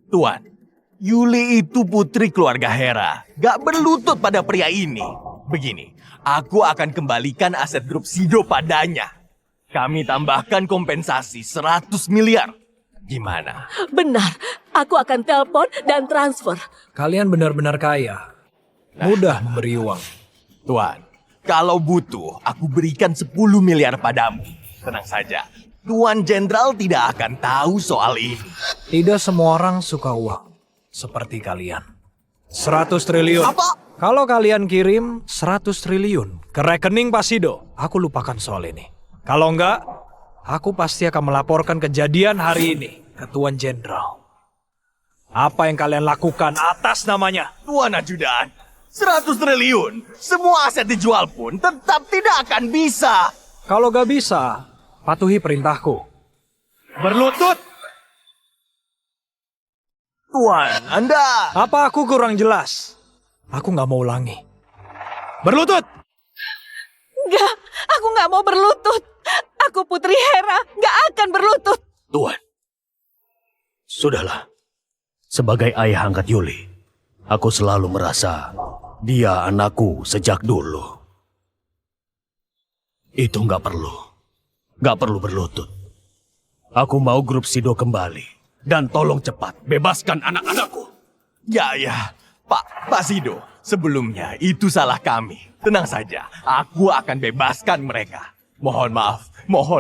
Tuan, Yuli itu putri keluarga Hera. Gak berlutut pada pria ini. Begini, aku akan kembalikan aset grup Sido padanya. Kami tambahkan kompensasi 100 miliar. Gimana? Benar, aku akan telepon dan transfer. Kalian benar-benar kaya. Mudah memberi uang. Tuan, kalau butuh, aku berikan 10 miliar padamu. Tenang saja, Tuan Jenderal tidak akan tahu soal ini. Tidak semua orang suka uang. Seperti kalian. 100 triliun. Apa? Kalau kalian kirim 100 triliun ke rekening Pasido, aku lupakan soal ini. Kalau enggak, aku pasti akan melaporkan kejadian hari ini ke Tuan Jenderal. Apa yang kalian lakukan atas namanya? Tuan Ajudan, 100 triliun. Semua aset dijual pun tetap tidak akan bisa. Kalau gak bisa, patuhi perintahku. Berlutut! Tuan, Anda... Apa aku kurang jelas? Aku gak mau ulangi. Berlutut! Enggak, aku nggak mau berlutut. Aku Putri Hera, nggak akan berlutut. Tuan, sudahlah. Sebagai ayah angkat Yuli, aku selalu merasa dia anakku sejak dulu. Itu nggak perlu berlutut. Aku mau grup Sido kembali. Dan tolong cepat bebaskan anak-anakku. Ya, Pak Sido, sebelumnya itu salah kami. Tenang saja, aku akan bebaskan mereka. Mohon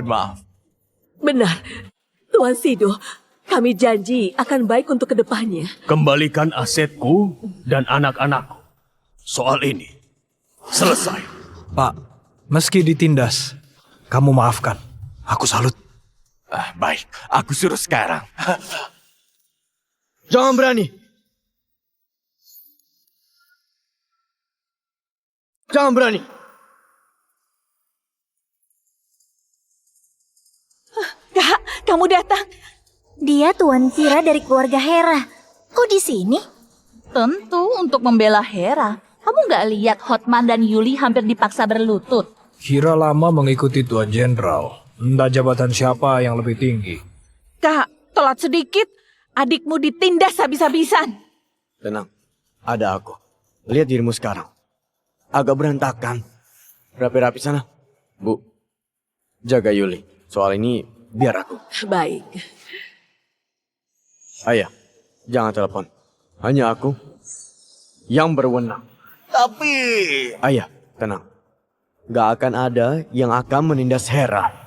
maaf. Benar, Tuan Sido. Kami janji akan baik untuk kedepannya. Kembalikan asetku dan anak-anakku. Soal ini selesai. Pak, meski ditindas, kamu maafkan. Aku salut. Baik, aku suruh sekarang. Jangan berani. Jangan berani. Kak, kamu datang. Dia Tuan Kira dari keluarga Hera. Kok di sini? Tentu untuk membela Hera. Kamu nggak lihat Hotman dan Yuli hampir dipaksa berlutut? Kira lama mengikuti Tuan Jenderal. Entah jabatan siapa yang lebih tinggi. Kak, telat sedikit. Adikmu ditindas habis-habisan. Tenang, ada aku. Lihat dirimu sekarang. Agak berantakan. Rapi-rapi sana. Bu, jaga Yuli. Soal ini biar aku. Baik. Ayah, jangan telepon. Hanya aku yang berwenang. Tapi... Ayah, tenang. Gak akan ada yang akan menindas Hera.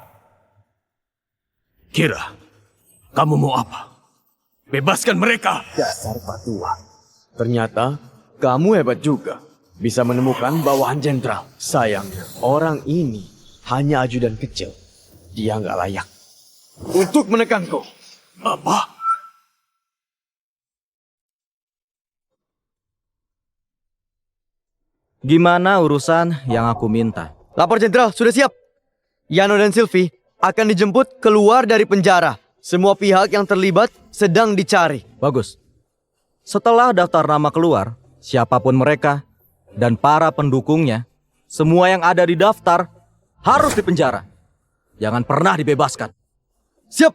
Kira, kamu mau apa? Bebaskan mereka. Dasar patua. Ternyata kamu hebat juga. Bisa menemukan bawahan jenderal. Sayangnya, orang ini hanya ajudan kecil. Dia nggak layak untuk menekanku. Apa? Gimana urusan yang aku minta? Lapor Jenderal, sudah siap. Yano dan Sylvie akan dijemput keluar dari penjara. Semua pihak yang terlibat sedang dicari. Bagus. Setelah daftar nama keluar, siapapun mereka dan para pendukungnya, semua yang ada di daftar harus dipenjara. Jangan pernah dibebaskan. Siap.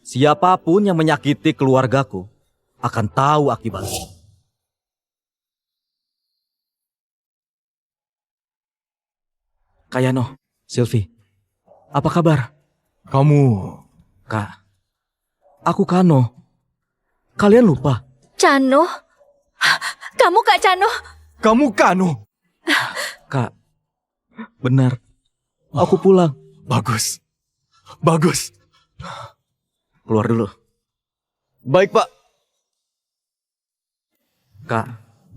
Siapapun yang menyakiti keluargaku akan tahu akibatnya. Kayano, Sylvie, apa kabar? Kamu... Kak, aku Kano. Kalian lupa? Cano? Kamu Kak Cano? Kamu Kano? Kak, benar. Aku pulang. Bagus. Bagus. Keluar dulu. Baik, Pak. Kak,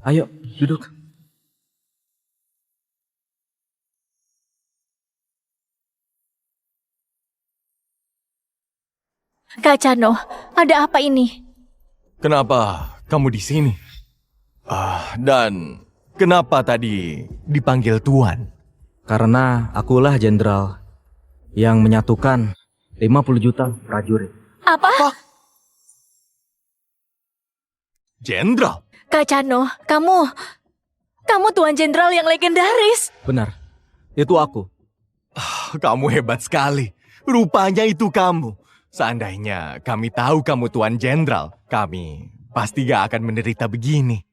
ayo duduk. Kak Cano, ada apa ini? Kenapa kamu di sini? Dan kenapa tadi dipanggil Tuan? Karena akulah jenderal yang menyatukan 50 juta prajurit. Apa? Jenderal? Kak Cano, kamu Tuan Jenderal yang legendaris. Benar, itu aku. Kamu hebat sekali. Rupanya itu kamu. Seandainya kami tahu kamu Tuan Jenderal, kami pasti gak akan menderita begini.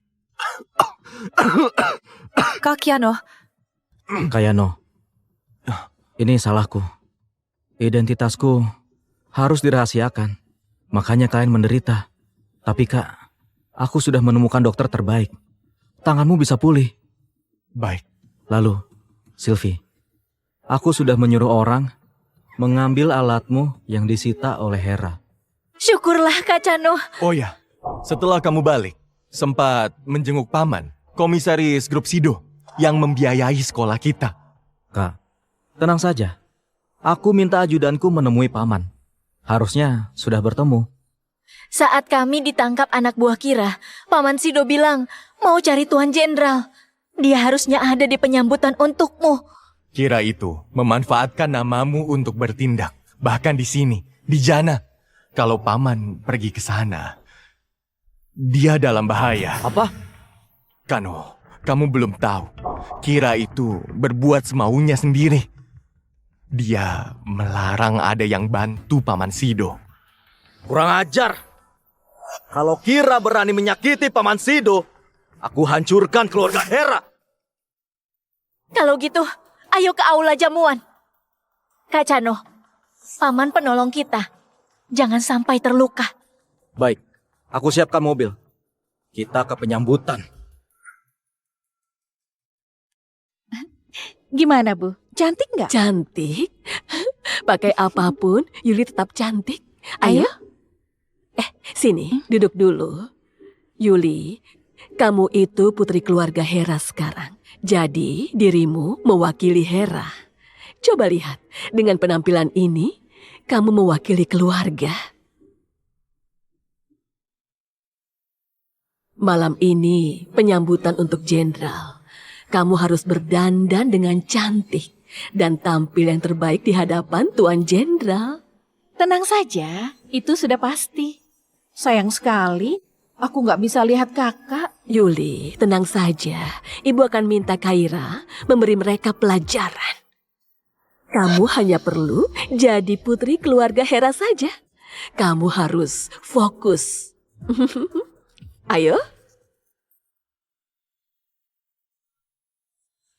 Kak Kiano. Kayano, ini salahku. Identitasku harus dirahasiakan. Makanya kalian menderita. Tapi Kak, aku sudah menemukan dokter terbaik. Tanganmu bisa pulih. Baik. Lalu, Sylvie, aku sudah menyuruh orang mengambil alatmu yang disita oleh Hera. Syukurlah Kak Cano. Oh ya, setelah kamu balik, sempat menjenguk paman, komisaris grup Sido, yang membiayai sekolah kita. Kak, tenang saja. Aku minta ajudanku menemui paman. Harusnya sudah bertemu. Saat kami ditangkap anak buah Kira, Paman Sido bilang mau cari Tuan Jenderal. Dia harusnya ada di penyambutan untukmu. Kira itu memanfaatkan namamu untuk bertindak. Bahkan di sini, di Jana. Kalau paman pergi ke sana, dia dalam bahaya. Apa? Kano, kamu belum tahu. Kira itu berbuat semaunya sendiri. Dia melarang ada yang bantu Paman Sido. Kurang ajar. Kalau Kira berani menyakiti Paman Sido, aku hancurkan keluarga Hera. Kalau gitu, ayo ke aula jamuan. Kak Cano, Paman penolong kita. Jangan sampai terluka. Baik, aku siapkan mobil. Kita ke penyambutan. Gimana, Bu? Cantik nggak? Cantik? Pakai apapun, Yuli tetap cantik. Ayo. Sini, duduk dulu. Yuli, kamu itu putri keluarga Hera sekarang. Jadi, dirimu mewakili Hera. Coba lihat, dengan penampilan ini, kamu mewakili keluarga. Malam ini, penyambutan untuk jenderal. Kamu harus berdandan dengan cantik dan tampil yang terbaik di hadapan Tuan Jenderal. Tenang saja, itu sudah pasti. Sayang sekali, aku nggak bisa lihat kakak. Yuli, tenang saja. Ibu akan minta Kaira memberi mereka pelajaran. Kamu hanya perlu jadi putri keluarga Hera saja. Kamu harus fokus. Ayo.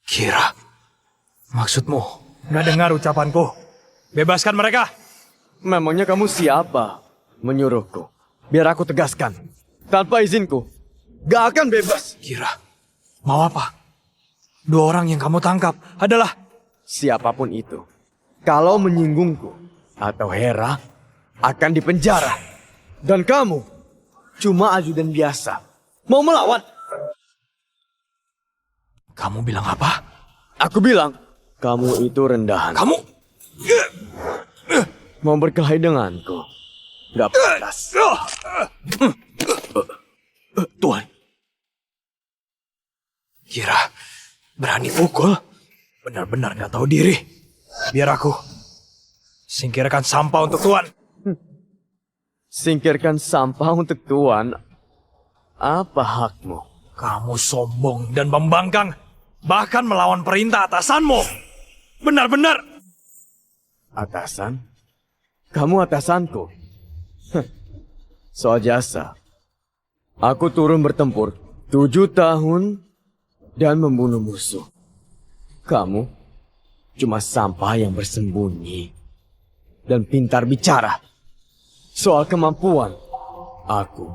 Kira, maksudmu? Nggak dengar ucapanku. Bebaskan mereka. Memangnya kamu siapa? Menyuruhku. Biar aku tegaskan. Tanpa izinku, gak akan bebas. Kira, mau apa? 2 orang yang kamu tangkap adalah... Siapapun itu, kalau menyinggungku atau Hera, akan dipenjara. Dan kamu, cuma ajudan biasa. Mau melawan? Kamu bilang apa? Aku bilang, kamu itu rendahan. Kamu... Mau berkelahi denganku. Gak pantas. Tuan. Kira, Berani pukul? Benar-benar gak tahu diri. Biar aku singkirkan sampah untuk Tuan. Singkirkan sampah untuk Tuan? Apa hakmu? Kamu sombong dan membangkang. Bahkan melawan perintah atasanmu. Benar-benar. Atasan? Kamu atasanku? Soal jasa. Aku turun bertempur 7 tahun dan membunuh musuh. Kamu cuma sampah yang bersembunyi dan pintar bicara. Soal kemampuan, aku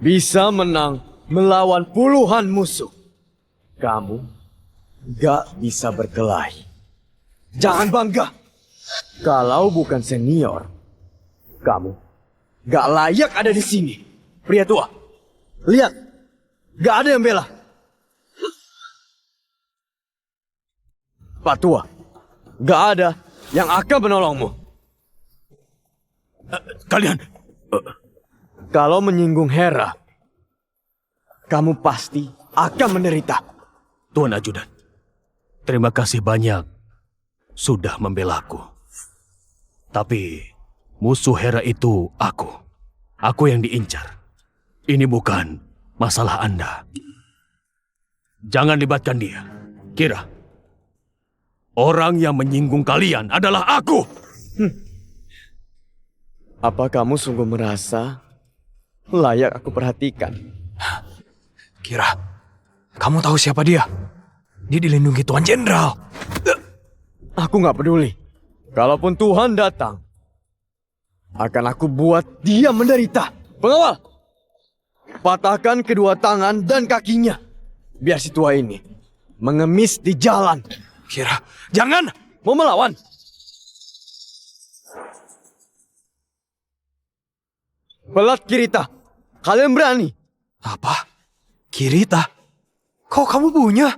bisa menang melawan puluhan musuh. Kamu gak bisa berkelahi. Jangan bangga. Kalau bukan senior, kamu gak layak ada di sini. Pria tua, lihat, gak ada yang bela. Pak tua, gak ada yang akan menolongmu. Kalian... Kalau menyinggung Hera, kamu pasti akan menderita. Tuan Ajudan, terima kasih banyak sudah membelaku. Tapi musuh Hera itu aku. Aku yang diincar. Ini bukan masalah Anda. Jangan libatkan dia. Kira, orang yang menyinggung kalian adalah aku. Apa kamu sungguh merasa layak aku perhatikan? Kira, kamu tahu siapa dia? Dia dilindungi Tuan Jenderal. Aku gak peduli. Kalaupun Tuhan datang, akan aku buat dia menderita. Pengawal, patahkan kedua tangan dan kakinya. Biar si tua ini mengemis di jalan. Kira, jangan! Mau melawan? Pelat Kirita, kalian berani? Apa? Kirita? Kok kamu punya?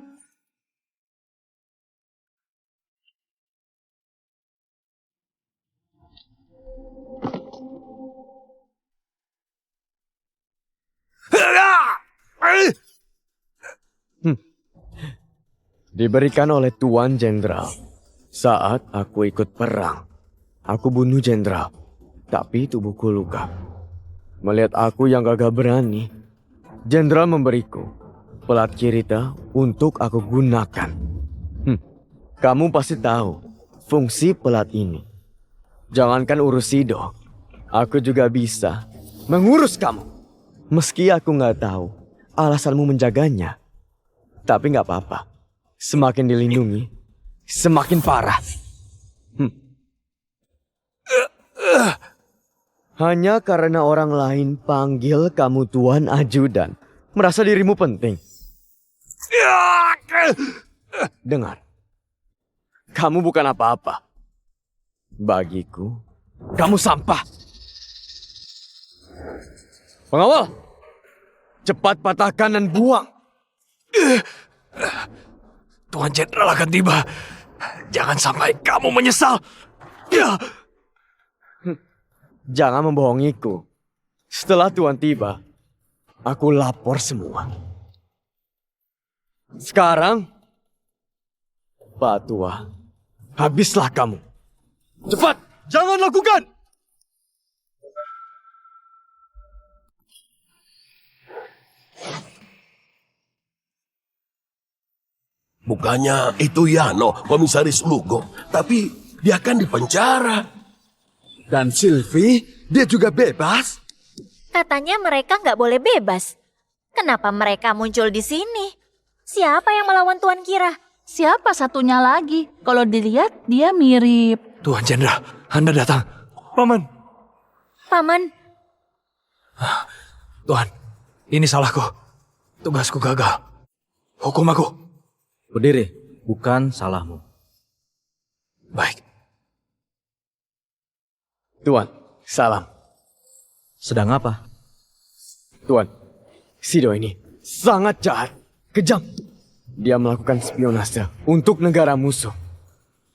Diberikan oleh Tuan Jenderal. Saat aku ikut perang, aku bunuh Jenderal, tapi tubuhku luka. Melihat aku yang gagah berani, Jenderal memberiku pelat Kirita untuk aku gunakan. Kamu pasti tahu fungsi pelat ini. Jangankan urus Sido, aku juga bisa mengurus kamu. Meski aku nggak tahu alasanmu menjaganya, tapi nggak apa-apa. Semakin dilindungi, semakin parah. Hanya karena orang lain panggil kamu Tuan Ajudan, merasa dirimu penting. Dengar, kamu bukan apa-apa. Bagiku, kamu sampah. Pengawal, cepat patahkan dan buang. Tuan Jenderal akan tiba. Jangan sampai kamu menyesal. Jangan membohongiku. Setelah Tuan tiba, aku lapor semua. Sekarang, Pak Tua, habislah kamu. Cepat, jangan lakukan! Bukannya itu Yano, komisaris Lugo, tapi dia kan di penjara. Dan Sylvie, dia juga bebas. Katanya mereka nggak boleh bebas. Kenapa mereka muncul di sini? Siapa yang melawan Tuan Kira? Siapa satunya lagi? Kalau dilihat dia mirip. Tuan Jenderal, Anda datang. Paman. Paman. Tuan, ini salahku. Tugasku gagal. Hukum aku. Berdiri, bukan salahmu. Baik. Tuan, salam. Sedang apa? Tuan, Sido ini sangat jahat, kejam. Dia melakukan spionase untuk negara musuh.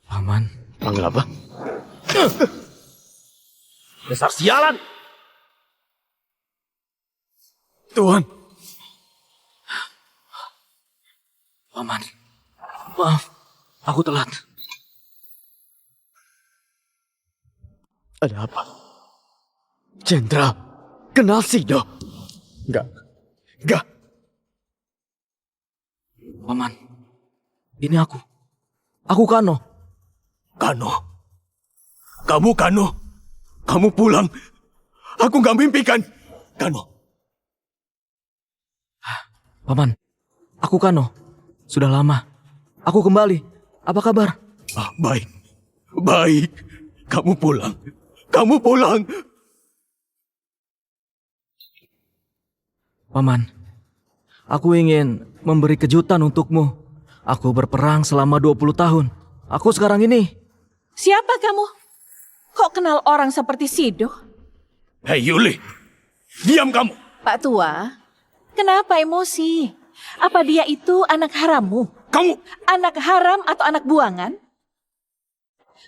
Paman. Panggil apa? Dasar sialan! Tuan. Paman, Maaf, aku telat. Ada apa? Jenderal, kenal Sido? Enggak. Paman, ini aku. Aku Kano. Kano? Kamu Kano? Kamu pulang? Aku nggak mimpikan. Kano. Paman, aku Kano. Sudah lama. Aku kembali. Apa kabar? Baik. Baik. Kamu pulang. Kamu pulang. Paman, aku ingin memberi kejutan untukmu. Aku berperang selama 20 tahun. Aku sekarang ini. Siapa kamu? Kok kenal orang seperti Sido? Hei Yuli, diam kamu. Pak Tua, kenapa emosi? Apa dia itu anak harammu? Kamu! Anak haram atau anak buangan?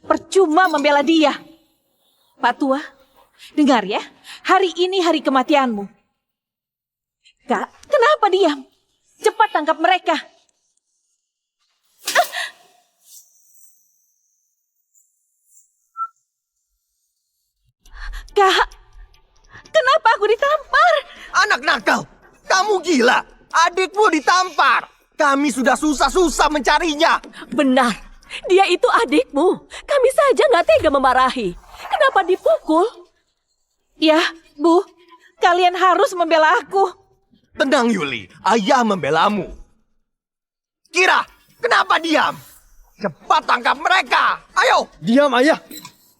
Percuma membela dia. Pak Tua, dengar ya, hari ini hari kematianmu. Kak, kenapa diam? Cepat tangkap mereka. Kak, kenapa aku ditampar? Anak nakal, kamu gila. Adikmu ditampar. Kami sudah susah-susah mencarinya. Benar, dia itu adikmu. Kami saja nggak tega memarahi. Kenapa dipukul? Ya, Bu, kalian harus membela aku. Tenang Yuli, ayah membelamu. Kira, kenapa diam? Cepat tangkap mereka. Ayo. Diam, ayah.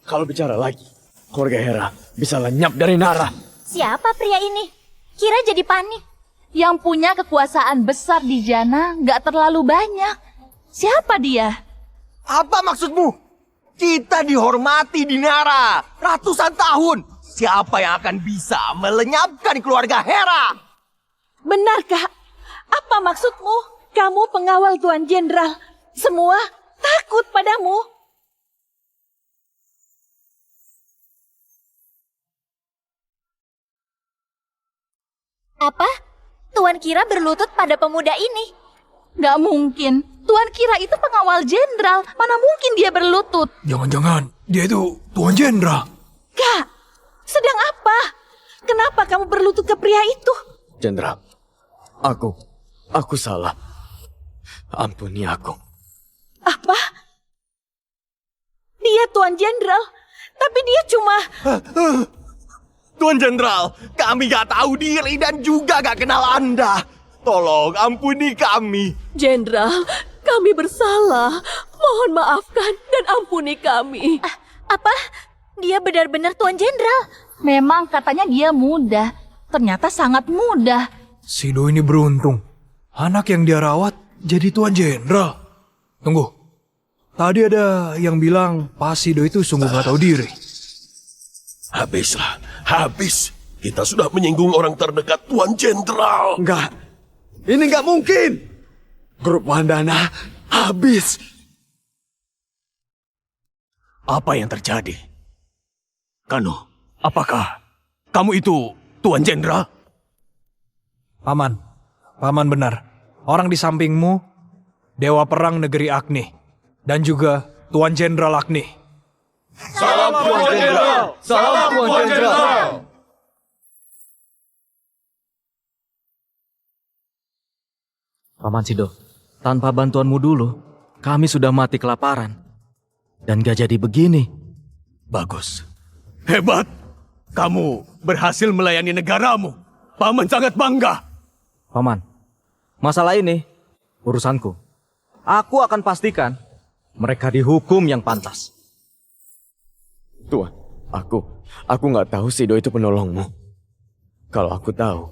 Kalau bicara lagi, keluarga Hera bisa lenyap dari Nara. Siapa pria ini? Kira jadi panik. Yang punya kekuasaan besar di Jana nggak terlalu banyak. Siapa dia? Apa maksudmu? Kita dihormati di Nara ratusan tahun. Siapa yang akan bisa melenyapkan keluarga Hera? Benar, Kak. Apa maksudmu? Kamu pengawal Tuan Jenderal. Semua takut padamu. Apa? Tuan Kira berlutut pada pemuda ini. Nggak mungkin. Tuan Kira itu pengawal jenderal. Mana mungkin dia berlutut? Jangan-jangan dia itu Tuan Jenderal. Kak, sedang apa? Kenapa kamu berlutut ke pria itu? Jenderal, aku salah. Ampuni aku. Apa? Dia Tuan Jenderal, tapi dia cuma... Tuan Jenderal, kami gak tahu diri dan juga gak kenal Anda. Tolong ampuni kami. Jenderal, kami bersalah. Mohon maafkan dan ampuni kami. Apa? Dia benar-benar Tuan Jenderal. Memang katanya dia muda. Ternyata sangat muda. Sido ini beruntung. Anak yang dia rawat jadi Tuan Jenderal. Tunggu. Tadi ada yang bilang Pak Sido itu sungguh gak tahu diri. Habislah, habis. Kita sudah menyinggung orang terdekat Tuan Jenderal. Enggak. Ini enggak mungkin. Grup Wandana habis. Apa yang terjadi? Kano, apakah kamu itu Tuan Jenderal? Paman benar. Orang di sampingmu, Dewa Perang Negeri Agni. Dan juga Tuan Jenderal Agni. Salam Tuan Jenderal! Salam Tuan Jenderal! Paman Sido, tanpa bantuanmu dulu, kami sudah mati kelaparan. Dan gak jadi begini. Bagus. Hebat. Kamu berhasil melayani negaramu. Paman sangat bangga. Paman, masalah ini urusanku. Aku akan pastikan mereka dihukum yang pantas. Tuan, aku nggak tahu Sido itu penolongmu. Kalau aku tahu,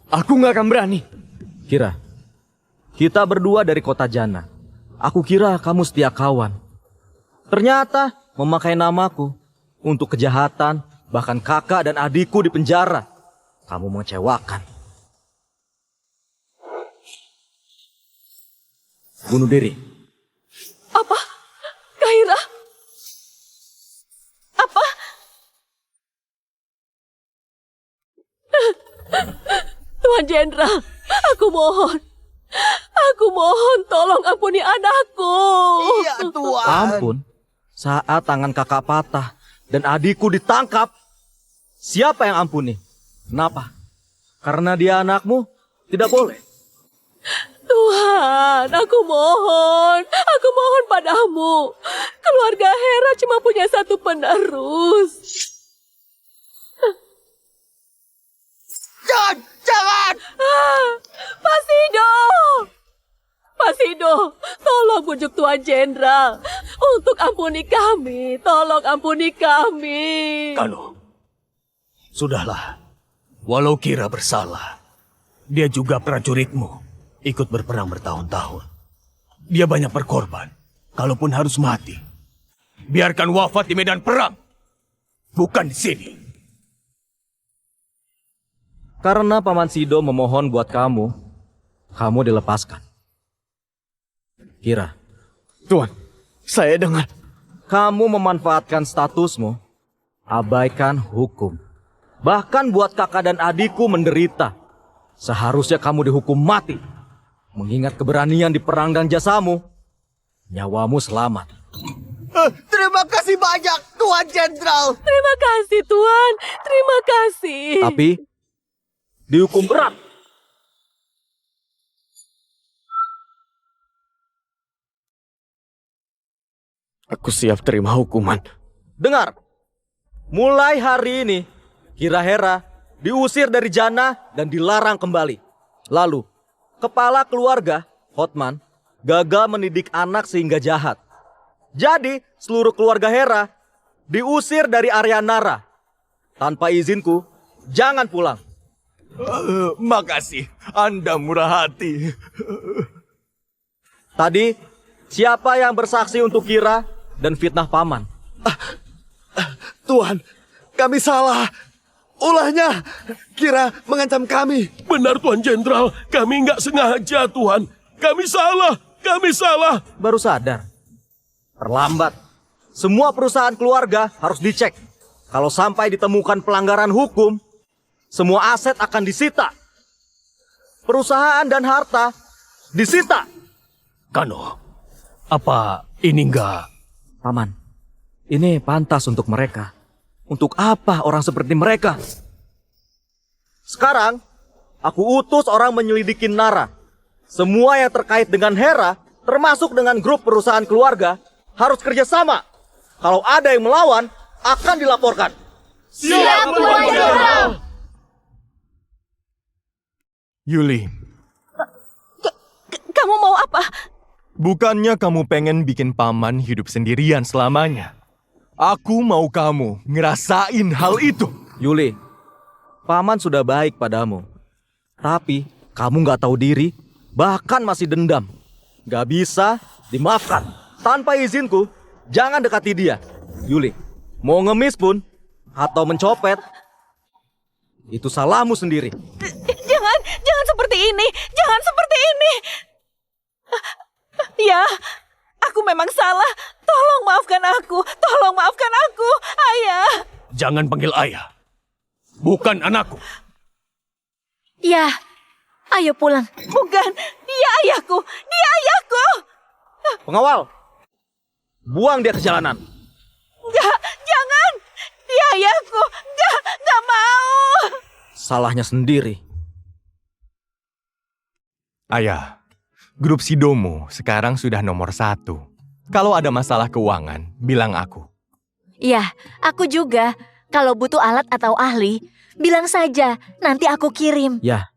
aku nggak akan berani. Kira, kita berdua dari kota Jana. Aku kira kamu setia kawan. Ternyata memakai namaku untuk kejahatan, bahkan kakak dan adikku di penjara. Kamu mengecewakan. Bunuh diri. Apa? Kaira? Apa? Tuan Jenderal, aku mohon. Aku mohon tolong ampuni anakku. Iya, Tuan. Ampun, saat tangan kakak patah dan adikku ditangkap, siapa yang ampuni? Kenapa? Karena dia anakmu? Tidak boleh. Tuhan, aku mohon padamu. Keluarga Hera cuma punya satu penerus. Jangan! Pak Sido, tolong bujuk Tuan Jenderal untuk ampuni kami. Tolong ampuni kami. Kano, sudahlah. Walau Kira bersalah, dia juga prajuritmu. Ikut berperang bertahun-tahun. Dia banyak berkorban. Kalaupun harus mati, biarkan wafat di medan perang. Bukan di sini. Karena Paman Sido memohon buat kamu dilepaskan. Kira, Tuan, saya dengar. Kamu memanfaatkan statusmu, abaikan hukum. Bahkan buat kakak dan adikku menderita. Seharusnya kamu dihukum mati. Mengingat keberanian di perang dan jasamu, nyawamu selamat. Terima kasih banyak, Tuan Jenderal. Terima kasih, Tuan. Terima kasih. Tapi, dihukum berat. Aku siap terima hukuman. Dengar, mulai hari ini, Kira Hera diusir dari Jana dan dilarang kembali. Lalu, kepala keluarga, Hotman, gagal mendidik anak sehingga jahat. Jadi, seluruh keluarga Hera diusir dari area Nara. Tanpa izinku, jangan pulang. Makasih, Anda murah hati. Tadi, siapa yang bersaksi untuk Kira dan fitnah Paman? Tuan, kami salah. Ulahnya, Kira mengancam kami. Benar Tuan Jenderal, kami nggak sengaja Tuan. Kami salah. Baru sadar. Terlambat. Semua perusahaan keluarga harus dicek. Kalau sampai ditemukan pelanggaran hukum, semua aset akan disita. Perusahaan dan harta disita. Kano, apa ini enggak? Paman, ini pantas untuk mereka. Untuk apa orang seperti mereka? Sekarang, aku utus orang menyelidiki Nara. Semua yang terkait dengan Hera, termasuk dengan grup perusahaan keluarga, harus kerjasama. Kalau ada yang melawan, akan dilaporkan. Siap, Tuan Jenderal. Yuli, Kamu mau apa? bukannya kamu pengen bikin Paman hidup sendirian selamanya? Aku mau kamu ngerasain hal itu. Yuli, Paman sudah baik padamu. Tapi kamu gak tahu diri, bahkan masih dendam. Gak bisa dimaafkan. Tanpa izinku, jangan dekati dia. Yuli, mau ngemis pun, atau mencopet, itu salahmu sendiri. Jangan seperti ini. Jangan seperti ini. Ya, aku memang salah. Tolong maafkan aku. Tolong maafkan aku, Ayah. Jangan panggil ayah. Bukan anakku. Ya, ayo pulang. Bukan, dia ayahku. Dia ayahku. Pengawal, buang dia ke jalanan. Enggak, jangan. Dia ayahku. Enggak mau. Salahnya sendiri. Ayah, grup Sidomo sekarang sudah nomor 1. Kalau ada masalah keuangan, bilang aku. Ya, aku juga. Kalau butuh alat atau ahli, bilang saja. Nanti aku kirim. Ya,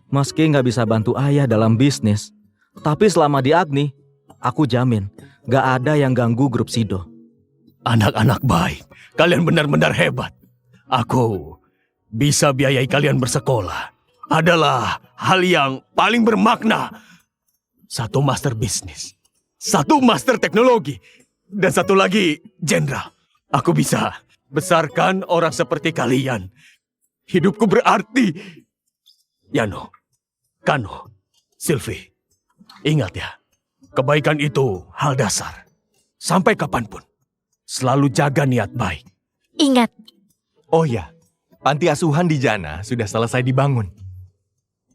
meski nggak bisa bantu ayah dalam bisnis, tapi selama di Agni, aku jamin nggak ada yang ganggu grup Sido. Anak-anak baik, kalian benar-benar hebat. Aku bisa biayai kalian bersekolah. Adalah hal yang paling bermakna. Satu master bisnis, satu master teknologi, dan satu lagi jenderal. Aku bisa besarkan orang seperti kalian. Hidupku berarti. Yano, Kano, Sylvie, ingat ya, kebaikan itu hal dasar. Sampai kapanpun, selalu jaga niat baik. Ingat. Oh ya, panti asuhan di Jana sudah selesai dibangun.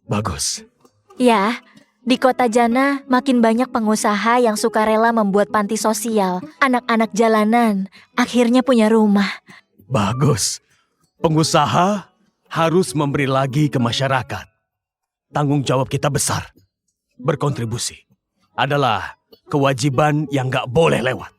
Bagus. Ya, Di kota Jana, makin banyak pengusaha yang sukarela membuat panti sosial. Anak-anak jalanan akhirnya punya rumah. Bagus. Pengusaha harus memberi lagi ke masyarakat. Tanggung jawab kita besar. Berkontribusi adalah kewajiban yang gak boleh lewat.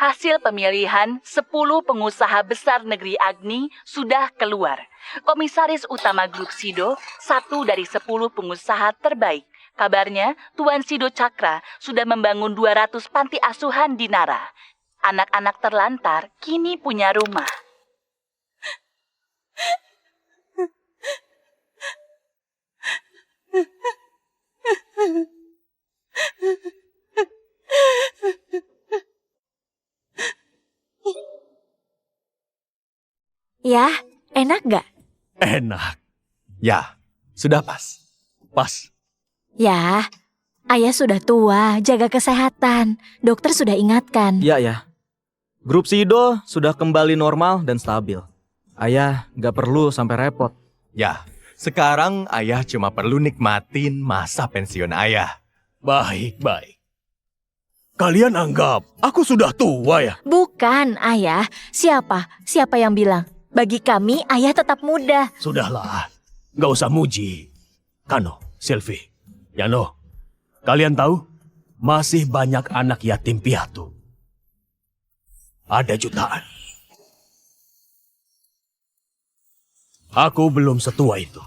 Hasil pemilihan 10 pengusaha besar negeri Agni sudah keluar. Komisaris utama grup Sido, 1 dari 10 pengusaha terbaik. Kabarnya, Tuan Sido Cakra sudah membangun 200 panti asuhan di Nara. Anak-anak terlantar kini punya rumah. Ya, enak gak? Enak. Ya, sudah pas. Pas. Ya, ayah sudah tua, jaga kesehatan. Dokter sudah ingatkan. Ya. Grup Sido sudah kembali normal dan stabil. Ayah gak perlu sampai repot. Ya, sekarang ayah cuma perlu nikmatin masa pensiun ayah. Baik. Kalian anggap aku sudah tua ya? Bukan, ayah. Siapa yang bilang? Bagi kami, ayah tetap muda. Sudahlah, gak usah muji. Kano, Sylvie, Yano, kalian tahu? Masih banyak anak yatim piatu. Ada jutaan. Aku belum setua itu.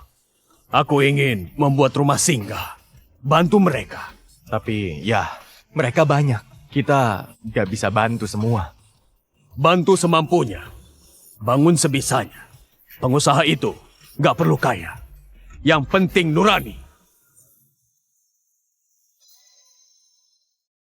Aku ingin membuat rumah singgah. Bantu mereka. Tapi ya, mereka banyak. Kita gak bisa bantu semua. Bantu semampunya. Bangun sebisanya. Pengusaha itu gak perlu kaya. Yang penting nurani.